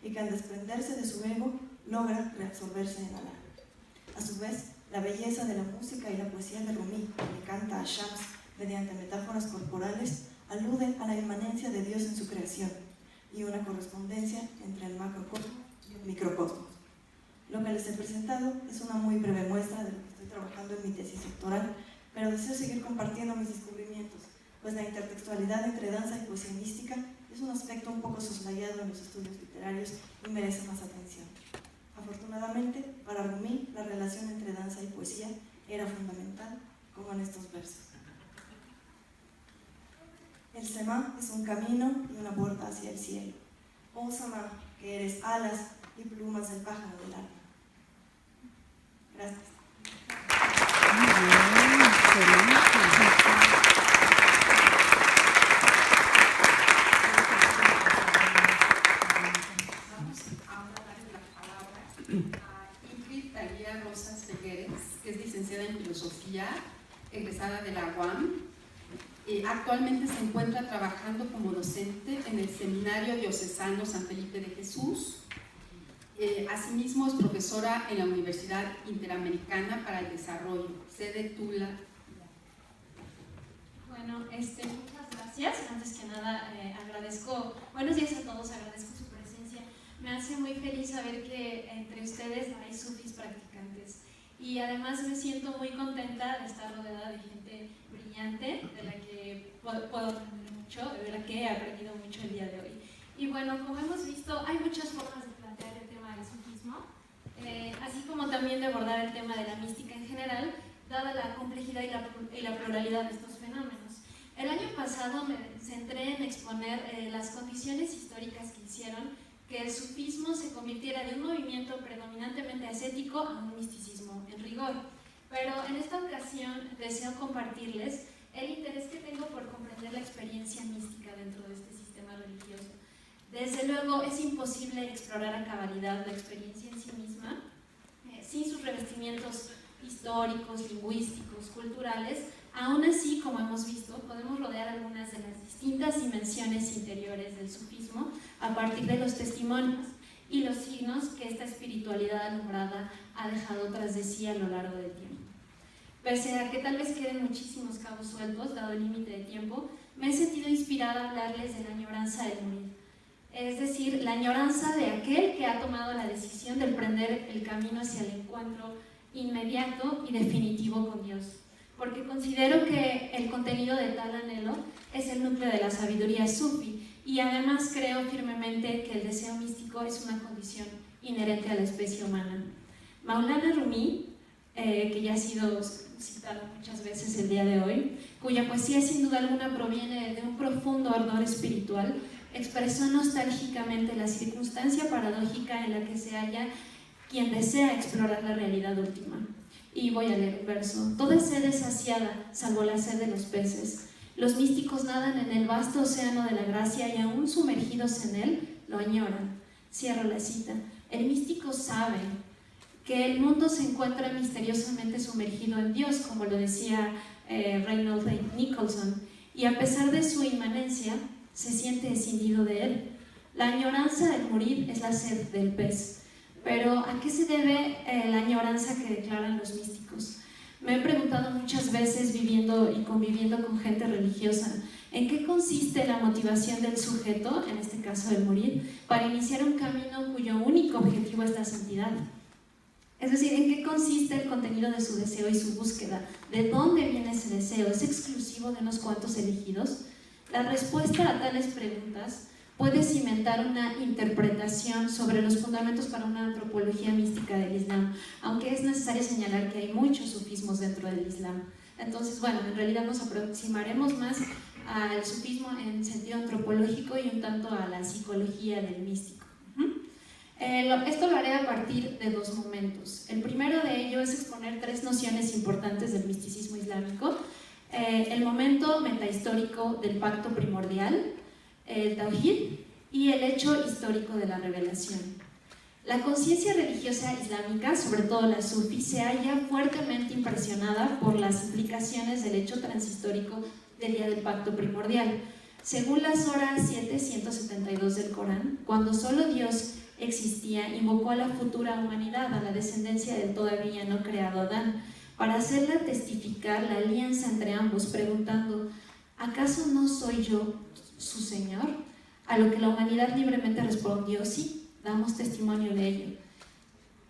y que al desprenderse de su ego logra reabsorberse en Alá. A su vez, la belleza de la música y la poesía de Rumi, que canta a Shams mediante metáforas corporales, alude a la inmanencia de Dios en su creación y una correspondencia entre el macrocosmos y el microcosmos. Lo que les he presentado es una muy breve muestra de lo que estoy trabajando en mi tesis doctoral, pero deseo seguir compartiendo mis descubrimientos, pues la intertextualidad entre danza y poesía mística es un aspecto un poco soslayado en los estudios literarios y merece más atención. Afortunadamente, para Rumi, la relación entre danza y poesía era fundamental, como en estos versos. El Semá es un camino y una puerta hacia el cielo. Oh Semá, que eres alas y plumas del pájaro del alma. Gracias. Vamos ahora a darle la palabra a Ingrid Talía Rosas Figueres, que es licenciada en Filosofía, egresada de la UAM. Actualmente se encuentra trabajando como docente en el Seminario Diocesano San Felipe de Jesús. Asimismo es profesora en la Universidad Interamericana para el Desarrollo, sede Tula. Bueno, muchas gracias. Antes que nada, agradezco, buenos días a todos, agradezco su presencia. Me hace muy feliz saber que entre ustedes hay sufis practicantes. Y además me siento muy contenta de estar rodeada de gente brillante, de la que puedo aprender mucho, de la que he aprendido mucho el día de hoy. Y bueno, como hemos visto, hay muchas formas de plantear el tema del sufismo, así como también de abordar el tema de la mística en general, dada la complejidad y la pluralidad de estos fenómenos. El año pasado me centré en exponer las condiciones históricas que hicieron que el sufismo se convirtiera de un movimiento predominantemente ascético a un misticismo en rigor. Pero en esta ocasión deseo compartirles el interés que tengo por comprender la experiencia mística dentro de este sistema religioso. Desde luego es imposible explorar a cabalidad la experiencia en sí misma sin sus revestimientos históricos, lingüísticos, culturales. Aún así, como hemos visto, podemos rodear algunas de las distintas dimensiones interiores del sufismo a partir de los testimonios y los signos que esta espiritualidad alumbrada ha dejado tras de sí a lo largo del tiempo. Pese a que tal vez queden muchísimos cabos sueltos, dado el límite de tiempo, me he sentido inspirada a hablarles de la añoranza del morir. Es decir, la añoranza de aquel que ha tomado la decisión de emprender el camino hacia el encuentro inmediato y definitivo con Dios. Porque considero que el contenido de tal anhelo es el núcleo de la sabiduría sufi, y además creo firmemente que el deseo místico es una condición inherente a la especie humana. Maulana Rumi, que ya ha sido citado muchas veces el día de hoy, cuya poesía sin duda alguna proviene de un profundo ardor espiritual, expresó nostálgicamente la circunstancia paradójica en la que se halla quien desea explorar la realidad última. Y voy a leer un verso. Toda sed es saciada, salvo la sed de los peces. Los místicos nadan en el vasto océano de la gracia y aún sumergidos en él, lo añoran. Cierro la cita. El místico sabe que el mundo se encuentra misteriosamente sumergido en Dios, como lo decía Reinhold Nicholson, y a pesar de su inmanencia, se siente escindido de él. La añoranza del morir es la sed del pez. Pero ¿a qué se debe la añoranza que declaran los místicos? Me he preguntado muchas veces, viviendo y conviviendo con gente religiosa, ¿en qué consiste la motivación del sujeto, en este caso el morir, para iniciar un camino cuyo único objetivo es la santidad? Es decir, ¿en qué consiste el contenido de su deseo y su búsqueda? ¿De dónde viene ese deseo? ¿Es exclusivo de unos cuantos elegidos? La respuesta a tales preguntas puede cimentar una interpretación sobre los fundamentos para una antropología mística del Islam, aunque es necesario señalar que hay muchos sufismos dentro del Islam. Entonces, bueno, en realidad nos aproximaremos más al sufismo en sentido antropológico y un tanto a la psicología del místico. Esto lo haré a partir de dos momentos. El primero de ellos es exponer tres nociones importantes del misticismo islámico. El momento metahistórico del pacto primordial, el tawhid, y el hecho histórico de la revelación. La conciencia religiosa islámica, sobre todo la sufí, se halla fuertemente impresionada por las implicaciones del hecho transhistórico del día del pacto primordial. Según la Sora 7:172 del Corán, cuando solo Dios existía, invocó a la futura humanidad, a la descendencia del todavía no creado Adán, para hacerla testificar la alianza entre ambos, preguntando: ¿acaso no soy yo su Señor? A lo que la humanidad libremente respondió: sí, damos testimonio de ello.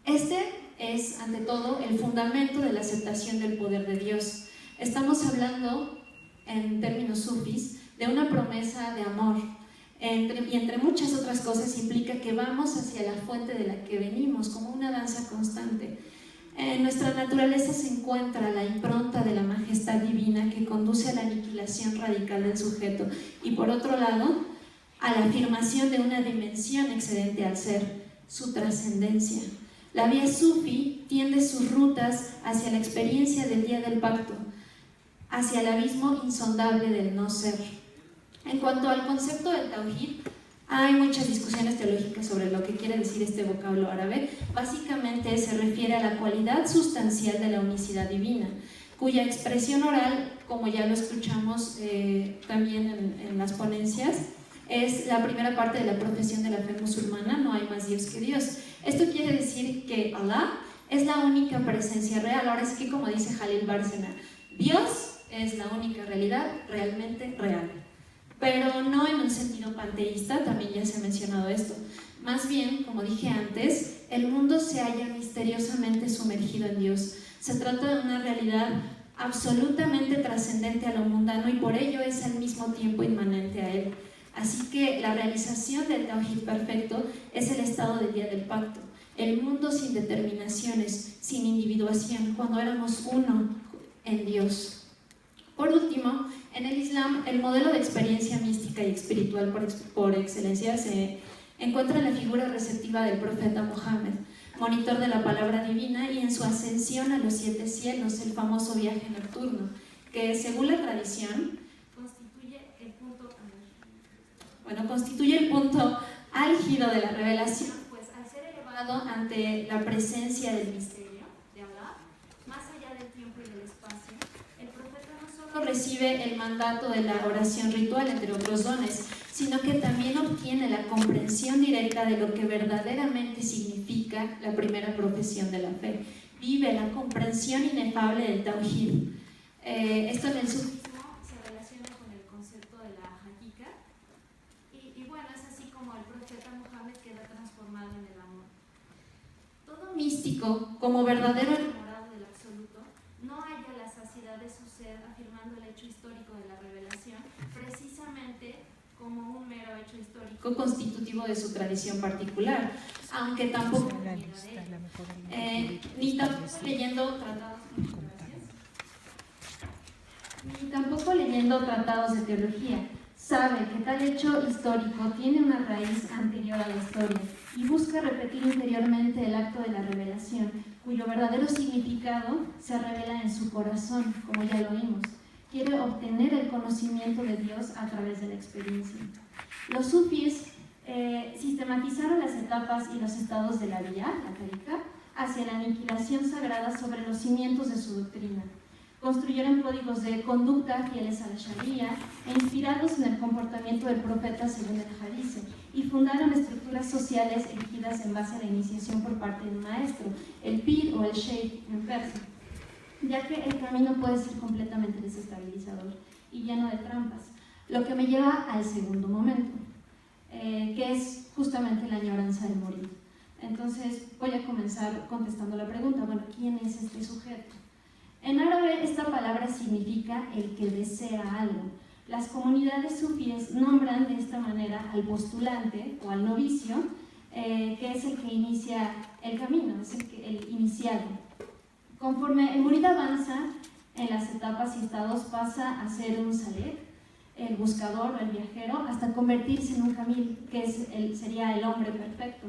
Este es, ante todo, el fundamento de la aceptación del poder de Dios. Estamos hablando, en términos sufis, de una promesa de amor, y entre muchas otras cosas implica que vamos hacia la fuente de la que venimos, como una danza constante. En nuestra naturaleza se encuentra la impronta de la majestad divina que conduce a la aniquilación radical del sujeto y, por otro lado, a la afirmación de una dimensión excedente al ser, su trascendencia. La vía sufi tiende sus rutas hacia la experiencia del día del pacto, hacia el abismo insondable del no ser. En cuanto al concepto del tawhid, hay muchas discusiones teológicas sobre lo que quiere decir este vocablo árabe. Básicamente se refiere a la cualidad sustancial de la unicidad divina, cuya expresión oral, como ya lo escuchamos también en las ponencias, es la primera parte de la profesión de la fe musulmana: no hay más Dios que Dios. Esto quiere decir que Allah es la única presencia real. Ahora sí que, como dice Jalil Bárcena, Dios es la única realidad realmente real. Pero no en un sentido panteísta, también ya se ha mencionado esto. Más bien, como dije antes, el mundo se halla misteriosamente sumergido en Dios. Se trata de una realidad absolutamente trascendente a lo mundano y por ello es al mismo tiempo inmanente a él. Así que la realización del tawhid perfecto es el estado del día del pacto. El mundo sin determinaciones, sin individuación, cuando éramos uno en Dios. Por último, en el Islam, el modelo de experiencia mística y espiritual por excelencia se encuentra en la figura receptiva del profeta Mohammed, monitor de la palabra divina, y en su ascensión a los 7 cielos, el famoso viaje nocturno, que según la tradición constituye el punto álgido de la revelación, pues al ser elevado ante la presencia del misterio de Allah, más allá del tiempo y del espacio, el profeta no solo recibe el mandato de la oración ritual, entre otros dones, sino que también obtiene la comprensión directa de lo que verdaderamente significa la primera profesión de la fe. Vive la comprensión inefable del tawhid. Esto en el sufismo se relaciona con el concepto de la hakika, y bueno, es así como el profeta Mohammed queda transformado en el amor. Todo místico, como verdadero enamorado del absoluto, no halla la saciedad de su ser afirmando el hecho histórico de la revelación, precisamente como un mero hecho histórico constitutivo de su tradición particular, aunque tampoco leyendo tratados de teología. Sabe que tal hecho histórico tiene una raíz anterior a la historia y busca repetir interiormente el acto de la revelación, cuyo verdadero significado se revela en su corazón, como ya lo vimos. Quiere obtener el conocimiento de Dios a través de la experiencia. Los sufís sistematizaron las etapas y los estados de la vía, la tarika, hacia la aniquilación sagrada sobre los cimientos de su doctrina. Construyeron códigos de conducta fieles a la Sharia e inspirados en el comportamiento del profeta según el Hadith, y fundaron estructuras sociales erigidas en base a la iniciación por parte del maestro, el pir o el sheikh en persa. ya que el camino puede ser completamente desestabilizador y lleno de trampas, lo que me lleva al segundo momento, que es justamente la añoranza de morir. Entonces voy a comenzar contestando la pregunta, bueno, ¿quién es este sujeto? En árabe esta palabra significa el que desea algo. Las comunidades sufíes nombran de esta manera al postulante o al novicio, que es el que inicia el camino, es el iniciado. Conforme el murid avanza en las etapas y estados, pasa a ser un salek, el buscador o el viajero, hasta convertirse en un camil, que sería el hombre perfecto.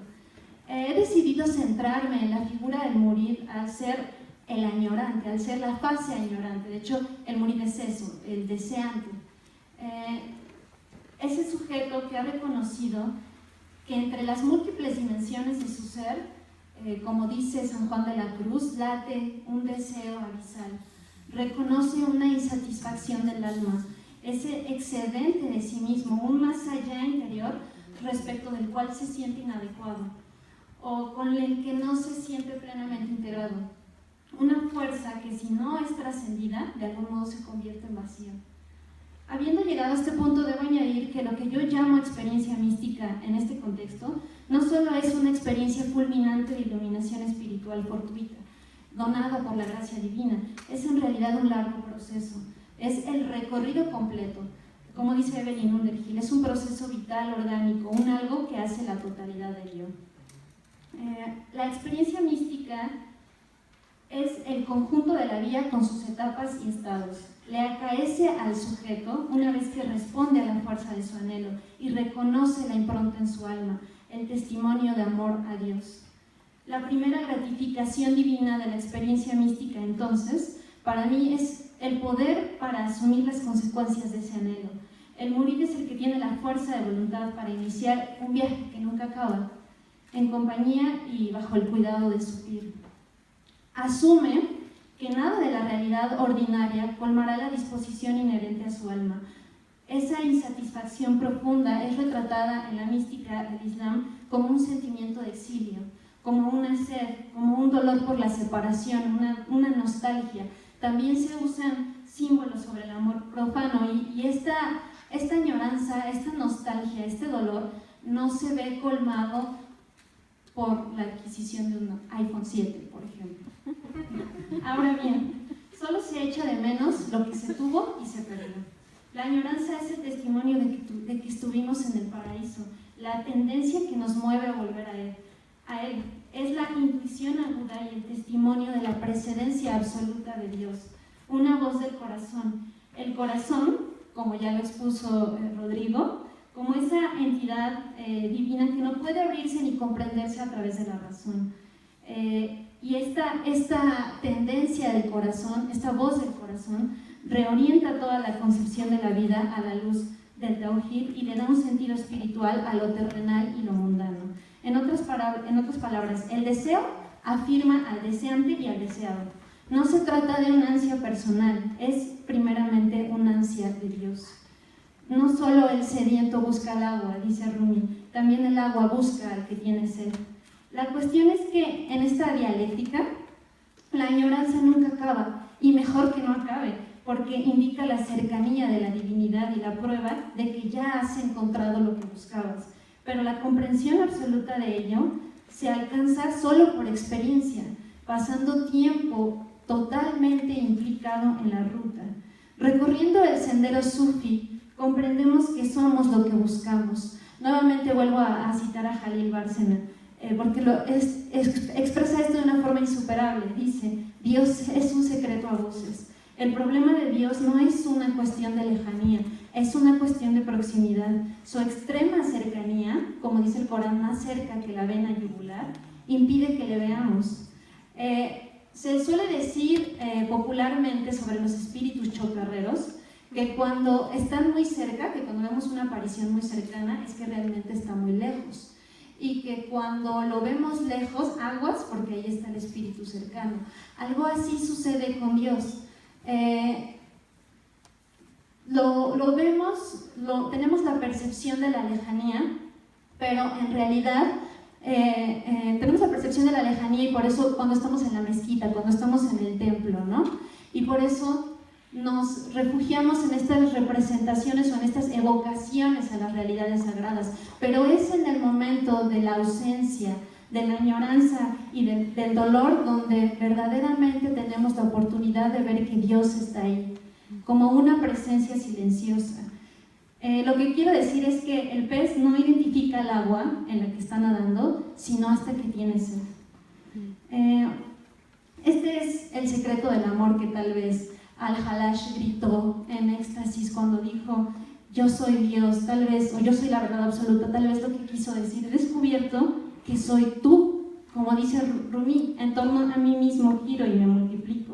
He decidido centrarme en la figura del murid al ser el añorante, al ser la fase añorante. De hecho, el murid es eso, el deseante. Ese sujeto que ha reconocido que entre las múltiples dimensiones de su ser, como dice San Juan de la Cruz, late un deseo abisal, reconoce una insatisfacción del alma, ese excedente de sí mismo, un más allá interior respecto del cual se siente inadecuado o con el que no se siente plenamente integrado, una fuerza que si no es trascendida, de algún modo se convierte en vacío. Habiendo llegado a este punto, debo añadir que lo que yo llamo experiencia mística en este contexto no solo es una experiencia fulminante de iluminación espiritual fortuita, donada por la gracia divina, es en realidad un largo proceso, es el recorrido completo. Como dice Evelyn Underhill, es un proceso vital, orgánico, un algo que hace la totalidad de yo. La experiencia mística es el conjunto de la vía con sus etapas y estados. Le acaece al sujeto una vez que responde a la fuerza de su anhelo y reconoce la impronta en su alma, el testimonio de amor a Dios. La primera gratificación divina de la experiencia mística, entonces, para mí es el poder para asumir las consecuencias de ese anhelo. El murid es el que tiene la fuerza de voluntad para iniciar un viaje que nunca acaba, en compañía y bajo el cuidado de su pir. Asume que nada de la realidad ordinaria colmará la disposición inherente a su alma. Esa insatisfacción profunda es retratada en la mística del Islam como un sentimiento de exilio, como una sed, como un dolor por la separación, una nostalgia. También se usan símbolos sobre el amor profano y esta añoranza, esta nostalgia, este dolor no se ve colmado por la adquisición de un iPhone 7, por ejemplo. Ahora bien, solo se echa de menos lo que se tuvo y se perdió. La añoranza es el testimonio de que estuvimos en el paraíso, la tendencia que nos mueve a volver a él. Es la intuición aguda y el testimonio de la precedencia absoluta de Dios, una voz del corazón. El corazón, como ya lo expuso Rodrigo, como esa entidad divina que no puede abrirse ni comprenderse a través de la razón. Y esta tendencia del corazón, esta voz del corazón, reorienta toda la concepción de la vida a la luz del Tauhid y le da un sentido espiritual a lo terrenal y lo mundano. En otras palabras, el deseo afirma al deseante y al deseado. No se trata de una ansia personal, es primeramente una ansia de Dios. No solo el sediento busca el agua, dice Rumi, también el agua busca al que tiene sed. La cuestión es que en esta dialéctica la añoranza nunca acaba, y mejor que no acabe, porque indica la cercanía de la divinidad y la prueba de que ya has encontrado lo que buscabas. Pero la comprensión absoluta de ello se alcanza solo por experiencia, pasando tiempo totalmente implicado en la ruta. Recorriendo el sendero sufi, comprendemos que somos lo que buscamos. Nuevamente vuelvo a citar a Jalil Bárcena, porque expresa esto de una forma insuperable. Dice, Dios es un secreto a voces. El problema de Dios no es una cuestión de lejanía, es una cuestión de proximidad. Su extrema cercanía, como dice el Corán, más cerca que la vena yugular, impide que le veamos. Se suele decir popularmente sobre los espíritus chocarreros que cuando están muy cerca, que cuando vemos una aparición muy cercana, es que realmente está muy lejos. Y que cuando lo vemos lejos, aguas, porque ahí está el espíritu cercano. Algo así sucede con Dios. Lo vemos, tenemos la percepción de la lejanía, pero en realidad tenemos la percepción de la lejanía, y por eso cuando estamos en la mezquita, cuando estamos en el templo, ¿no? Y por eso nos refugiamos en estas representaciones o en estas evocaciones a las realidades sagradas, pero es en el momento de la ausencia, de la añoranza y del dolor donde verdaderamente tenemos la oportunidad de ver que Dios está ahí, como una presencia silenciosa. Lo que quiero decir es que el pez no identifica el agua en la que está nadando, sino hasta que tiene sed. Este es el secreto del amor que tal vez Al-Halash gritó en éxtasis cuando dijo: yo soy Dios, tal vez, o yo soy la verdad absoluta. Tal vez lo que quiso decir: he descubierto que soy tú, como dice Rumi, en torno a mí mismo giro y me multiplico.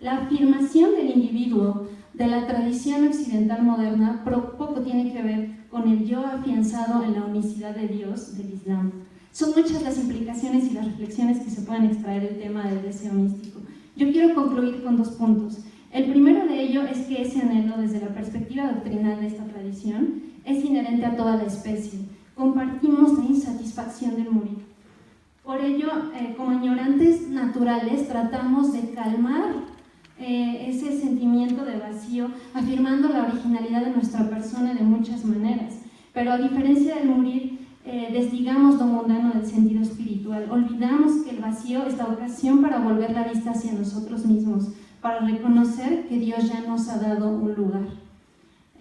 La afirmación del individuo de la tradición occidental moderna poco tiene que ver con el yo afianzado en la unicidad de Dios del Islam. Son muchas las implicaciones y las reflexiones que se pueden extraer del tema del deseo místico. Yo quiero concluir con 2 puntos. El primero de ello es que ese anhelo, desde la perspectiva doctrinal de esta tradición, es inherente a toda la especie. Compartimos la insatisfacción del morir. Por ello, como ignorantes naturales, tratamos de calmar ese sentimiento de vacío, afirmando la originalidad de nuestra persona de muchas maneras. Pero a diferencia del morir, desligamos lo mundano del sentido espiritual. Olvidamos que el vacío es la ocasión para volver la vista hacia nosotros mismos, para reconocer que Dios ya nos ha dado un lugar.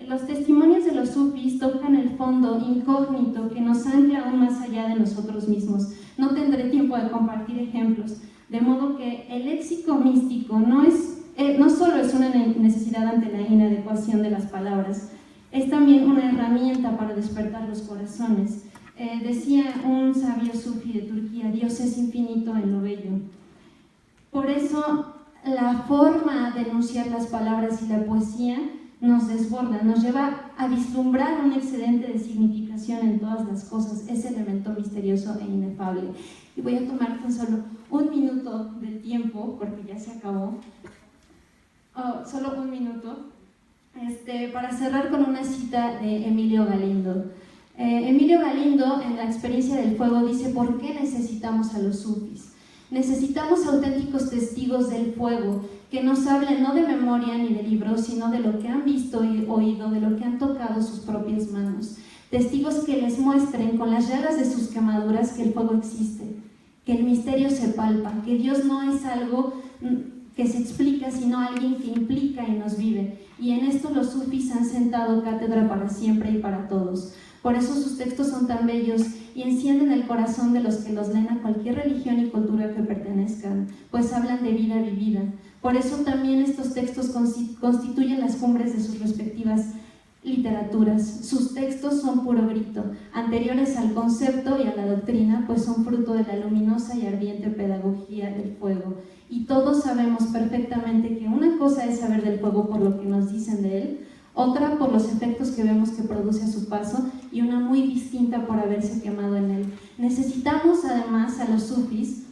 Los testimonios de los sufis tocan el fondo incógnito que nos ancla aún más allá de nosotros mismos. No tendré tiempo de compartir ejemplos, de modo que el léxico místico no solo es una necesidad ante la inadecuación de las palabras, es también una herramienta para despertar los corazones. Decía un sabio sufi de Turquía: Dios es infinito en lo bello. Por eso la forma de enunciar las palabras y la poesía nos desborda, nos lleva a vislumbrar un excedente de significación en todas las cosas, ese elemento misterioso e inefable. Y voy a tomar tan solo 1 minuto del tiempo, porque ya se acabó, solo 1 minuto, para cerrar con una cita de Emilio Galindo. Emilio Galindo, en La experiencia del fuego, dice: ¿por qué necesitamos a los sufis? Necesitamos auténticos testigos del fuego, que nos hablen no de memoria ni de libros, sino de lo que han visto y oído, de lo que han tocado sus propias manos. Testigos que les muestren con las llagas de sus quemaduras que el fuego existe, que el misterio se palpa, que Dios no es algo que se explica, sino alguien que implica y nos vive. Y en esto los sufis han sentado cátedra para siempre y para todos. Por eso sus textos son tan bellos y encienden el corazón de los que los leen a cualquier religión y cultura que pertenezcan, pues hablan de vida vivida. Por eso también estos textos constituyen las cumbres de sus respectivas literaturas. Sus textos son puro grito, anteriores al concepto y a la doctrina, pues son fruto de la luminosa y ardiente pedagogía del fuego. Y todos sabemos perfectamente que una cosa es saber del fuego por lo que nos dicen de él, otra por los efectos que vemos que produce a su paso, y una muy distinta por haberse quemado en él. Necesitamos además a los sufis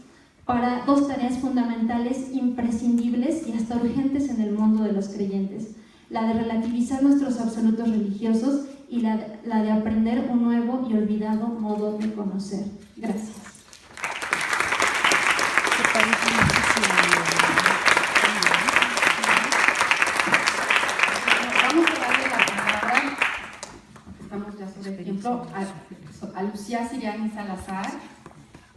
para 2 tareas fundamentales, imprescindibles y hasta urgentes en el mundo de los creyentes: la de relativizar nuestros absolutos religiosos y la de aprender un nuevo y olvidado modo de conocer. Gracias. A Lucía Siriani Salazar,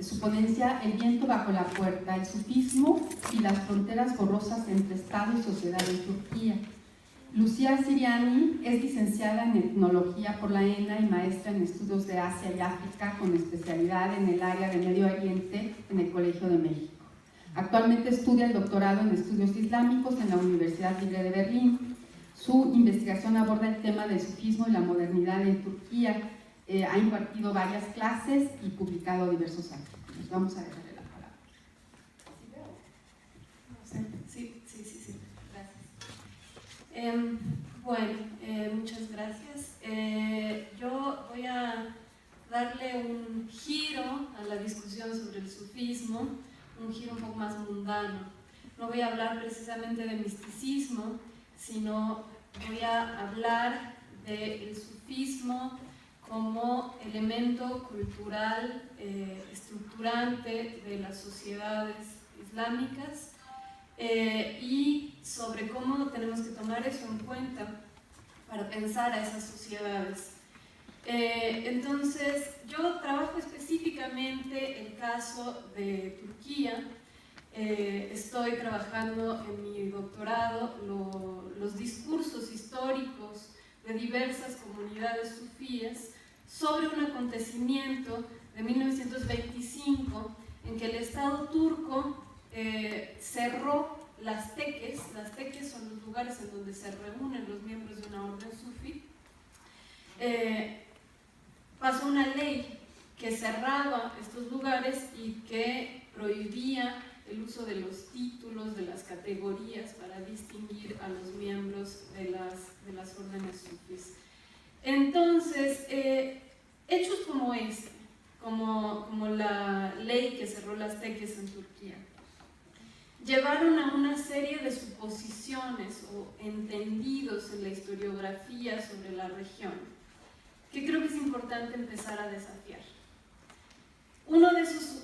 su ponencia El viento bajo la puerta, el sufismo y las fronteras borrosas entre Estado y sociedad en Turquía. Lucía Siriani es licenciada en etnología por la ENA y maestra en estudios de Asia y África, con especialidad en el área de Medio Oriente en el Colegio de México. Actualmente estudia el doctorado en estudios islámicos en la Universidad Libre de Berlín. Su investigación aborda el tema del sufismo y la modernidad en Turquía. Ha impartido varias clases y publicado diversos artículos. Vamos a dejarle la palabra. Sí, gracias. Muchas gracias. Yo voy a darle un giro a la discusión sobre el sufismo, un giro un poco más mundano. No voy a hablar precisamente de misticismo, sino voy a hablar del sufismo como elemento cultural estructurante de las sociedades islámicas y sobre cómo tenemos que tomar eso en cuenta para pensar a esas sociedades. Entonces, yo trabajo específicamente el caso de Turquía. Estoy trabajando en mi doctorado los discursos históricos de diversas comunidades sufíes sobre un acontecimiento de 1925 en que el Estado turco cerró las teques. Las teques son los lugares en donde se reúnen los miembros de una orden sufí. Pasó una ley que cerraba estos lugares y que prohibía el uso de los títulos, de las categorías para distinguir a los miembros de las órdenes sufís. Entonces, hechos como este, como la ley que cerró las teques en Turquía, llevaron a una serie de suposiciones o entendidos en la historiografía sobre la región, que creo que es importante empezar a desafiar. Uno de esos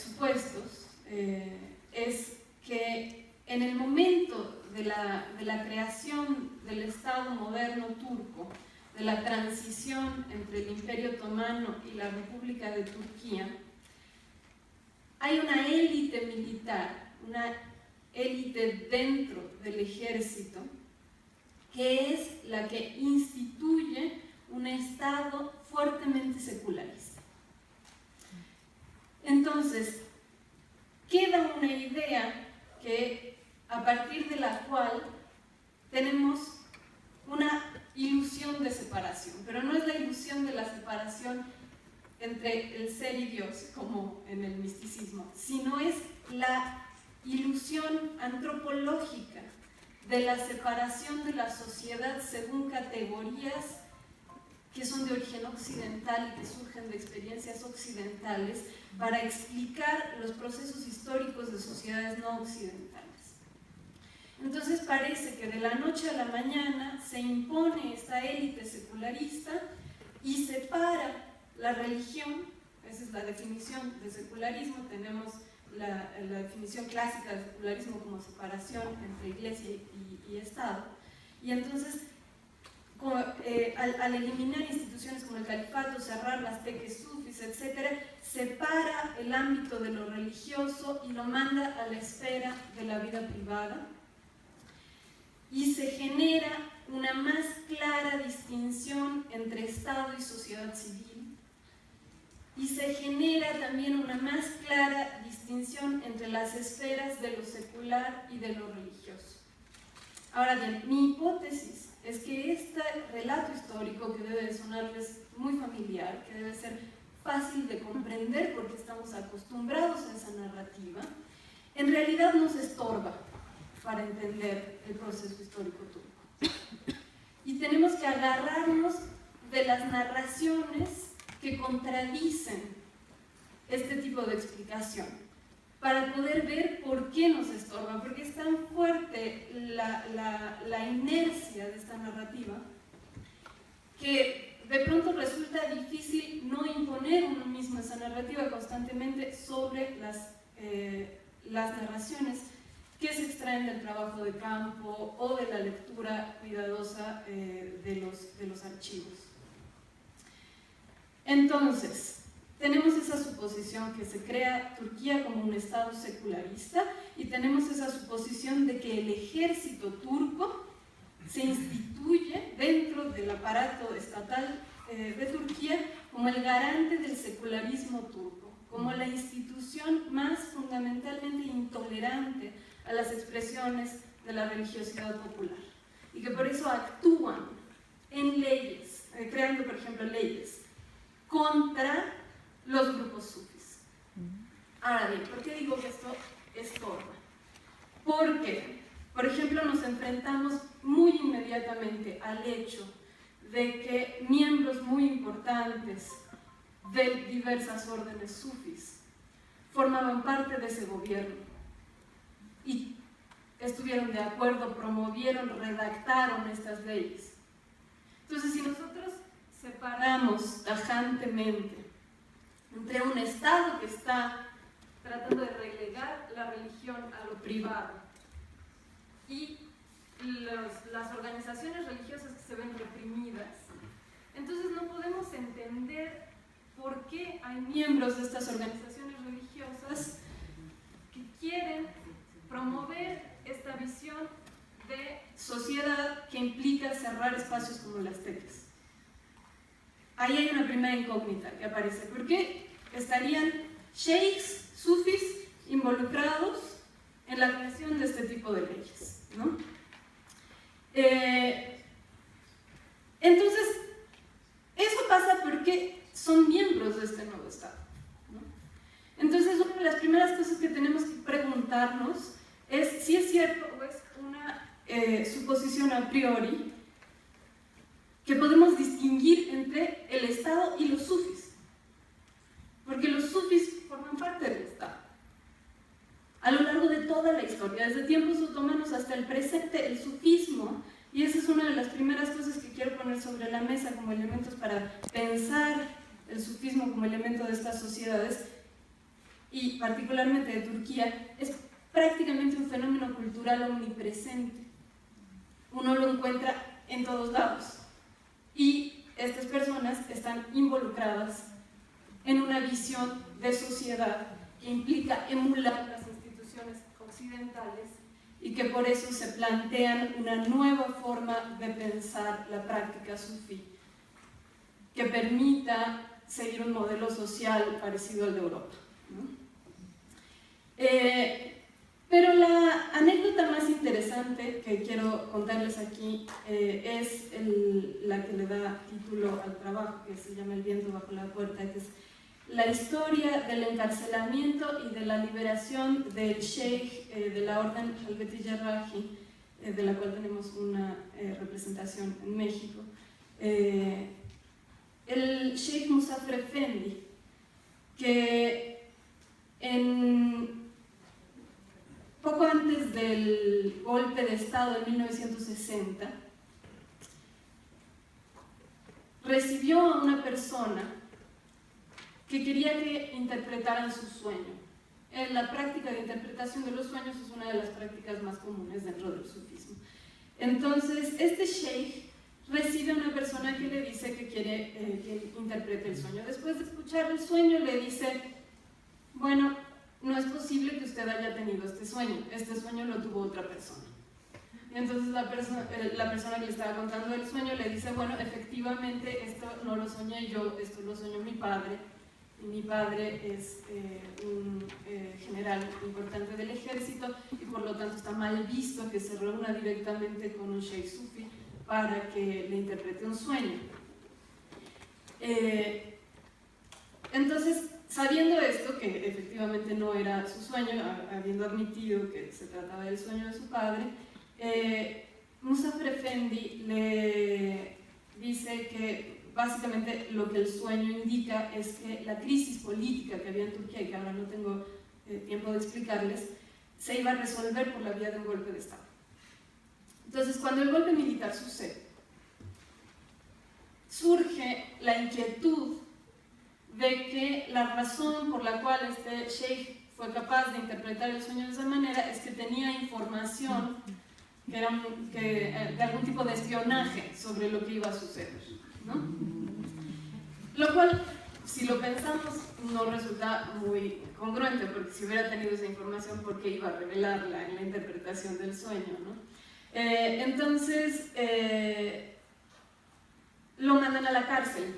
supuestos es que en el momento de la creación del Estado moderno turco, de la transición entre el Imperio Otomano y la República de Turquía, hay una élite militar, una élite dentro del ejército, que es la que instituye un Estado fuertemente secularista. Entonces, queda una idea a partir de la cual tenemos una ilusión de separación, pero no es la ilusión de la separación entre el ser y Dios, como en el misticismo, sino es la ilusión antropológica de la separación de la sociedad según categorías que son de origen occidental y que surgen de experiencias occidentales para explicar los procesos históricos de sociedades no occidentales. Entonces parece que de la noche a la mañana se impone esta élite secularista y separa la religión. Esa es la definición de secularismo. Tenemos la definición clásica de secularismo como separación entre iglesia y Estado. Y entonces, al eliminar instituciones como el califato, cerrar las teques sufis, etc., separa el ámbito de lo religioso y lo manda a la esfera de la vida privada, y se genera una más clara distinción entre Estado y sociedad civil, y se genera también una más clara distinción entre las esferas de lo secular y de lo religioso. Ahora bien, mi hipótesis es que este relato histórico, que debe sonarles muy familiar, que debe ser fácil de comprender porque estamos acostumbrados a esa narrativa, en realidad nos estorba para entender el proceso histórico turco. Y tenemos que agarrarnos de las narraciones que contradicen este tipo de explicación para poder ver por qué nos estorba, porque es tan fuerte la inercia de esta narrativa que de pronto resulta difícil no imponer uno mismo esa narrativa constantemente sobre las narraciones que se extraen del trabajo de campo o de la lectura cuidadosa de los archivos. Entonces, tenemos esa suposición que se crea Turquía como un Estado secularista y tenemos esa suposición de que el ejército turco se instituye dentro del aparato estatal de Turquía como el garante del secularismo turco, como la institución más fundamentalmente intolerante a las expresiones de la religiosidad popular y que por eso actúan en leyes, creando por ejemplo leyes contra los grupos sufis. Ahora bien, ¿por qué digo que esto estorba? Porque, por ejemplo, nos enfrentamos muy inmediatamente al hecho de que miembros muy importantes de diversas órdenes sufis formaban parte de ese gobierno y estuvieron de acuerdo, promovieron, redactaron estas leyes. Entonces, si nosotros separamos tajantemente entre un Estado que está tratando de relegar la religión a lo privado y las organizaciones religiosas que se ven reprimidas, entonces no podemos entender por qué hay miembros de estas organizaciones religiosas que quieren promover esta visión de sociedad que implica cerrar espacios como las tecas. Ahí hay una primera incógnita que aparece. ¿Por qué estarían sheikhs, sufis, involucrados en la creación de este tipo de leyes, ¿no? Entonces, eso pasa porque son miembros de este nuevo Estado, ¿no? Entonces, una de las primeras cosas que tenemos que preguntarnos es si es cierto o es una suposición a priori que podemos distinguir entre el Estado y los sufis, porque los sufis forman parte del Estado. A lo largo de toda la historia, desde tiempos otomanos hasta el presente, el sufismo, y esa es una de las primeras cosas que quiero poner sobre la mesa como elementos para pensar el sufismo como elemento de estas sociedades, y particularmente de Turquía, es prácticamente un fenómeno cultural omnipresente. Uno lo encuentra en todos lados. Y estas personas están involucradas en una visión de sociedad que implica emular las instituciones occidentales y que por eso se plantean una nueva forma de pensar la práctica sufí que permita seguir un modelo social parecido al de Europa, ¿no? Pero la anécdota más interesante que quiero contarles aquí es la que le da título al trabajo, que se llama El viento bajo la puerta, que es la historia del encarcelamiento y de la liberación del sheikh de la orden Halveti Jarrahi, de la cual tenemos una representación en México. El sheikh Muzaffer Efendi, que poco antes del golpe de Estado de 1960, recibió a una persona que quería que interpretaran su sueño. La práctica de interpretación de los sueños es una de las prácticas más comunes dentro del sufismo. Entonces, este sheikh recibe a una persona que le dice que quiere que interprete el sueño. Después de escuchar el sueño, le dice, bueno, no es posible que usted haya tenido este sueño lo tuvo otra persona. Y entonces la persona que le estaba contando el sueño le dice, bueno, efectivamente esto no lo soñé yo, esto lo soñó mi padre, y mi padre es un general importante del ejército y por lo tanto está mal visto que se reúna directamente con un sheikh sufi para que le interprete un sueño. Entonces, sabiendo esto, que efectivamente no era su sueño, habiendo admitido que se trataba del sueño de su padre, Muzaffer Efendi le dice que básicamente lo que el sueño indica es que la crisis política que había en Turquía, y que ahora no tengo tiempo de explicarles, se iba a resolver por la vía de un golpe de Estado. Entonces, cuando el golpe militar sucede, surge la inquietud de que la razón por la cual este sheikh fue capaz de interpretar el sueño de esa manera es que tenía información de algún tipo de espionaje sobre lo que iba a suceder, ¿no? Lo cual, si lo pensamos, no resulta muy congruente, porque si hubiera tenido esa información, ¿por qué iba a revelarla en la interpretación del sueño, ¿no? Entonces, lo mandan a la cárcel.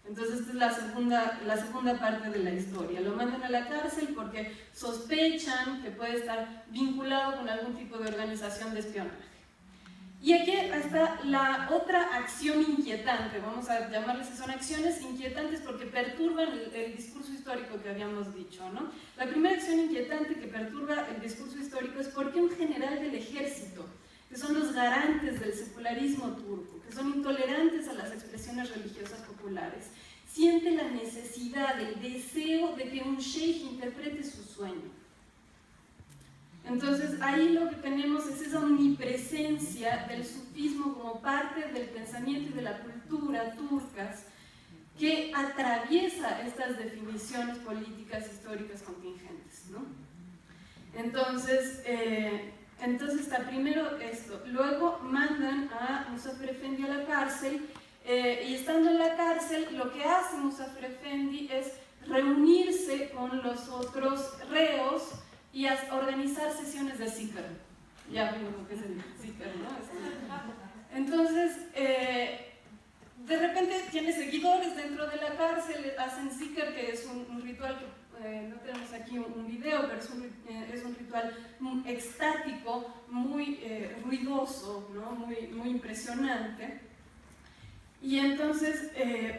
Entonces, esta es la segunda parte de la historia. Lo mandan a la cárcel porque sospechan que puede estar vinculado con algún tipo de organización de espionaje. Y aquí está la otra acción inquietante, vamos a llamarles que son acciones inquietantes porque perturban el discurso histórico que habíamos dicho, ¿no? La primera acción inquietante que perturba el discurso histórico es porque un general del ejército, que son los garantes del secularismo turco, que son intolerantes a las expresiones religiosas populares, siente la necesidad, el deseo de que un sheikh interprete su sueño. Entonces ahí lo que tenemos es esa omnipresencia del sufismo como parte del pensamiento y de la cultura turcas que atraviesa estas definiciones políticas históricas contingentes, ¿no? Entonces está primero esto, luego mandan a Muzaffer Efendi a la cárcel, y estando en la cárcel lo que hace Muzaffer Efendi es reunirse con los otros reos y organizar sesiones de zikr. Ya vimos lo que es el zikr, ¿no? Entonces, de repente tiene seguidores dentro de la cárcel, hacen zikr, que es un ritual que no tenemos aquí un video, pero es un ritual muy extático, muy ruidoso, ¿no? muy impresionante. Y entonces,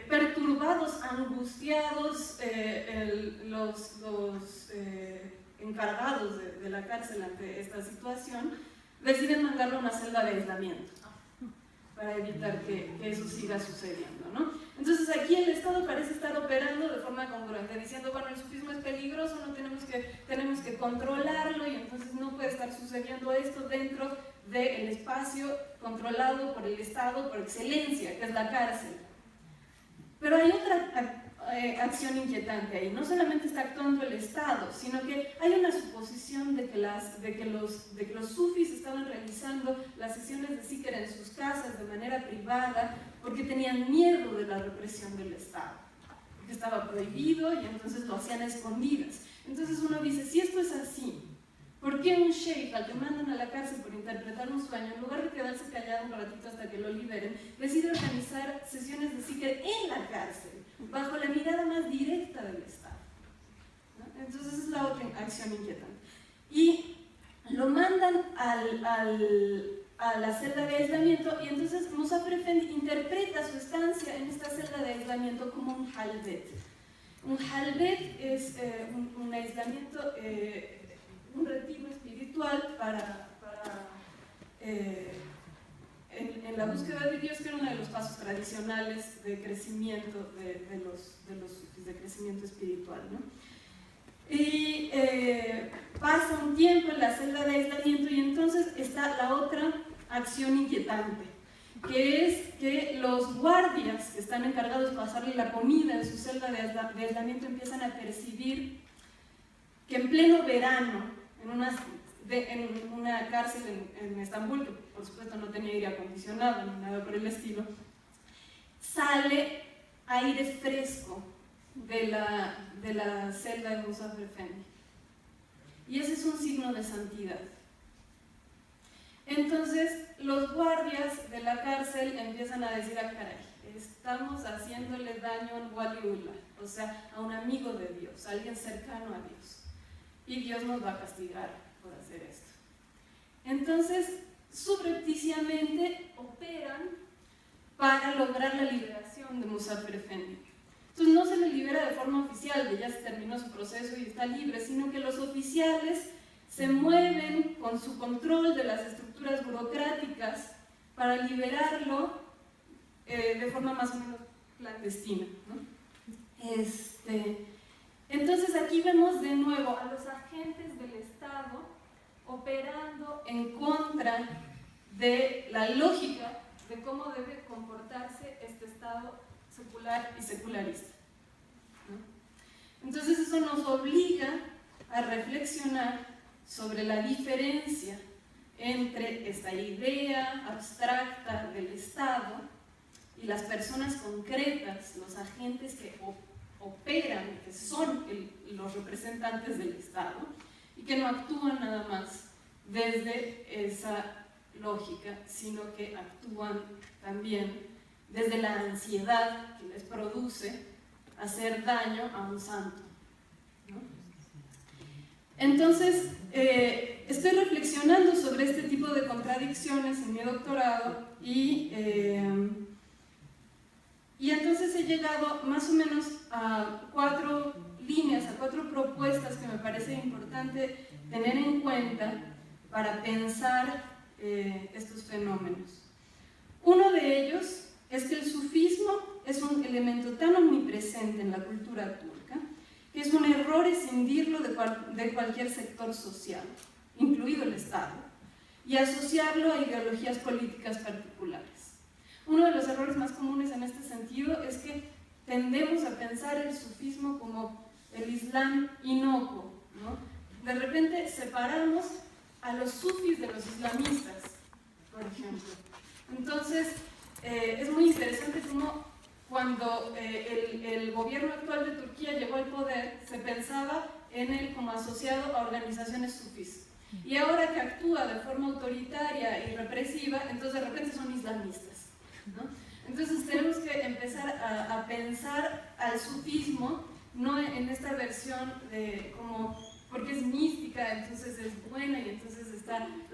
perturbados, angustiados, los encargados de la cárcel ante esta situación, deciden mandarlo a una celda de aislamiento para evitar que eso siga sucediendo, ¿no? Entonces aquí el Estado parece estar operando de forma congruente, diciendo, bueno, el sufismo es peligroso, tenemos que controlarlo, y entonces no puede estar sucediendo esto dentro del espacio controlado por el Estado por excelencia, que es la cárcel. Pero hay otra acción inquietante ahí. No solamente está actuando el Estado, sino que hay una suposición de que los sufis estaban realizando las sesiones de zikr en sus casas de manera privada porque tenían miedo de la represión del Estado, porque estaba prohibido y entonces lo hacían a escondidas. Entonces uno dice, si esto es así, ¿por qué un sheikh al que mandan a la cárcel por interpretar un sueño, en lugar de quedarse callado un ratito hasta que lo liberen, decide organizar sesiones de zikr en la cárcel, bajo la mirada más directa del Estado? ¿No? Entonces esa es la otra acción inquietante. Y lo mandan a la celda de aislamiento, y entonces Muzaffer Efendi interpreta su estancia en esta celda de aislamiento como un halvet. Un halvet es un aislamiento, un retiro espiritual en la búsqueda de Dios, que era uno de los pasos tradicionales de crecimiento de crecimiento espiritual, ¿no? Y pasa un tiempo en la celda de aislamiento, y entonces está la otra acción inquietante, que es que los guardias que están encargados de pasarle la comida en su celda de aislamiento empiezan a percibir que en pleno verano, en una cárcel en Estambul, que por supuesto no tenía aire acondicionado ni nada por el estilo, sale aire fresco de la celda de Muzaffer Efendi. Y ese es un signo de santidad. Entonces los guardias de la cárcel empiezan a decir, ah, caray, estamos haciéndole daño a un waliullah, o sea, a un amigo de Dios, a alguien cercano a Dios. Y Dios nos va a castigar por hacer esto. Entonces, subrepticiamente operan para lograr la liberación de Muzaffer Efendi. Entonces no se le libera de forma oficial, de ya se terminó su proceso y está libre, sino que los oficiales se mueven con su control de las estructuras burocráticas para liberarlo de forma más o menos clandestina, ¿no? Entonces aquí vemos de nuevo a los agentes del Estado operando en contra de la lógica de cómo debe comportarse este Estado secular y secularista, ¿no? Entonces eso nos obliga a reflexionar sobre la diferencia entre esta idea abstracta del Estado y las personas concretas, los agentes que operan, que son los representantes del Estado y que no actúan nada más desde esa lógica, sino que actúan también desde la ansiedad que les produce hacer daño a un santo, ¿no? Entonces, estoy reflexionando sobre este tipo de contradicciones en mi doctorado y entonces he llegado más o menos a 4 líneas, a 4 propuestas que me parece importante tener en cuenta para pensar estos fenómenos. Uno de ellos es que el sufismo es un elemento tan omnipresente en la cultura turca que es un error escindirlo de cualquier sector social, incluido incluido el Estado, y asociarlo a ideologías políticas particulares. Uno de los errores más comunes en este sentido es que tendemos a pensar el sufismo como el Islam inocuo, ¿no? De repente separamos a los sufis de los islamistas, por ejemplo. Entonces, es muy interesante cómo cuando el gobierno actual de Turquía llegó al poder, se pensaba en él como asociado a organizaciones sufís. Y ahora que actúa de forma autoritaria y represiva, entonces de repente son islamistas, ¿no? Entonces tenemos que empezar a pensar al sufismo no en esta versión de como porque es mística, entonces es buena y entonces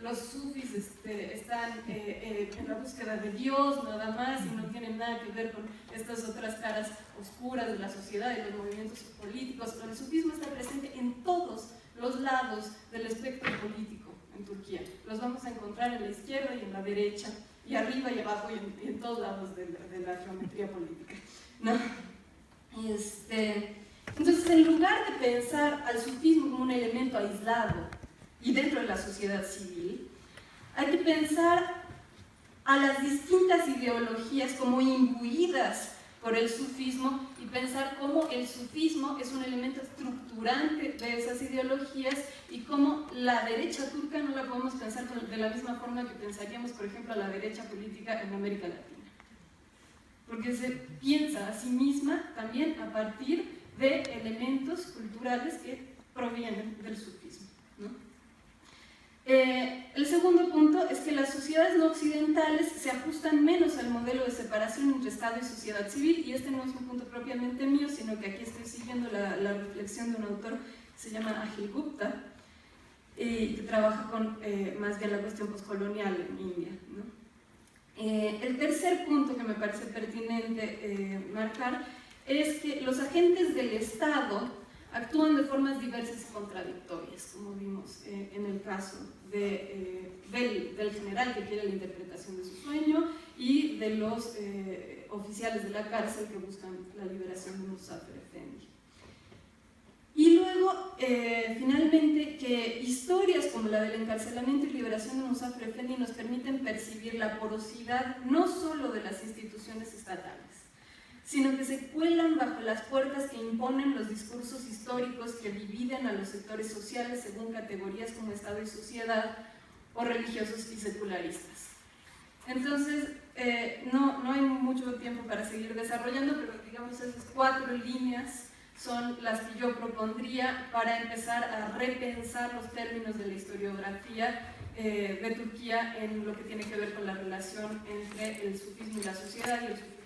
los sufis están en la búsqueda de Dios nada más y no tienen nada que ver con estas otras caras oscuras de la sociedad y los movimientos políticos. El sufismo está presente en todos los lados del espectro político en Turquía. Los vamos a encontrar en la izquierda y en la derecha, y arriba y abajo y en todos lados de la geometría política, ¿no? Entonces, en lugar de pensar al sufismo como un elemento aislado y dentro de la sociedad civil, hay que pensar a las distintas ideologías como imbuidas por el sufismo y pensar cómo el sufismo es un elemento estructurante de esas ideologías y cómo la derecha turca no la podemos pensar de la misma forma que pensaríamos, por ejemplo, a la derecha política en América Latina. Porque se piensa a sí misma también a partir de elementos culturales que provienen del sufismo, ¿no? El segundo punto es que las sociedades no occidentales se ajustan menos al modelo de separación entre Estado y sociedad civil, y este no es un punto propiamente mío, sino que aquí estoy siguiendo la reflexión de un autor que se llama Ajil Gupta, y que trabaja con más bien la cuestión postcolonial en India, ¿no? El tercer punto que me parece pertinente marcar es que los agentes del Estado actúan de formas diversas y contradictorias, como vimos en el caso del general que quiere la interpretación de su sueño y de los oficiales de la cárcel que buscan la liberación de Muzafer Efendi. Y luego, finalmente, que historias como la del encarcelamiento y liberación de Muzafer Efendi nos permiten percibir la porosidad no solo de las instituciones estatales, sino que se cuelan bajo las puertas que imponen los discursos históricos que dividen a los sectores sociales según categorías como Estado y sociedad, o religiosos y secularistas. Entonces, no hay mucho tiempo para seguir desarrollando, pero digamos esas 4 líneas son las que yo propondría para empezar a repensar los términos de la historiografía de Turquía en lo que tiene que ver con la relación entre el sufismo y la sociedad y el sufismo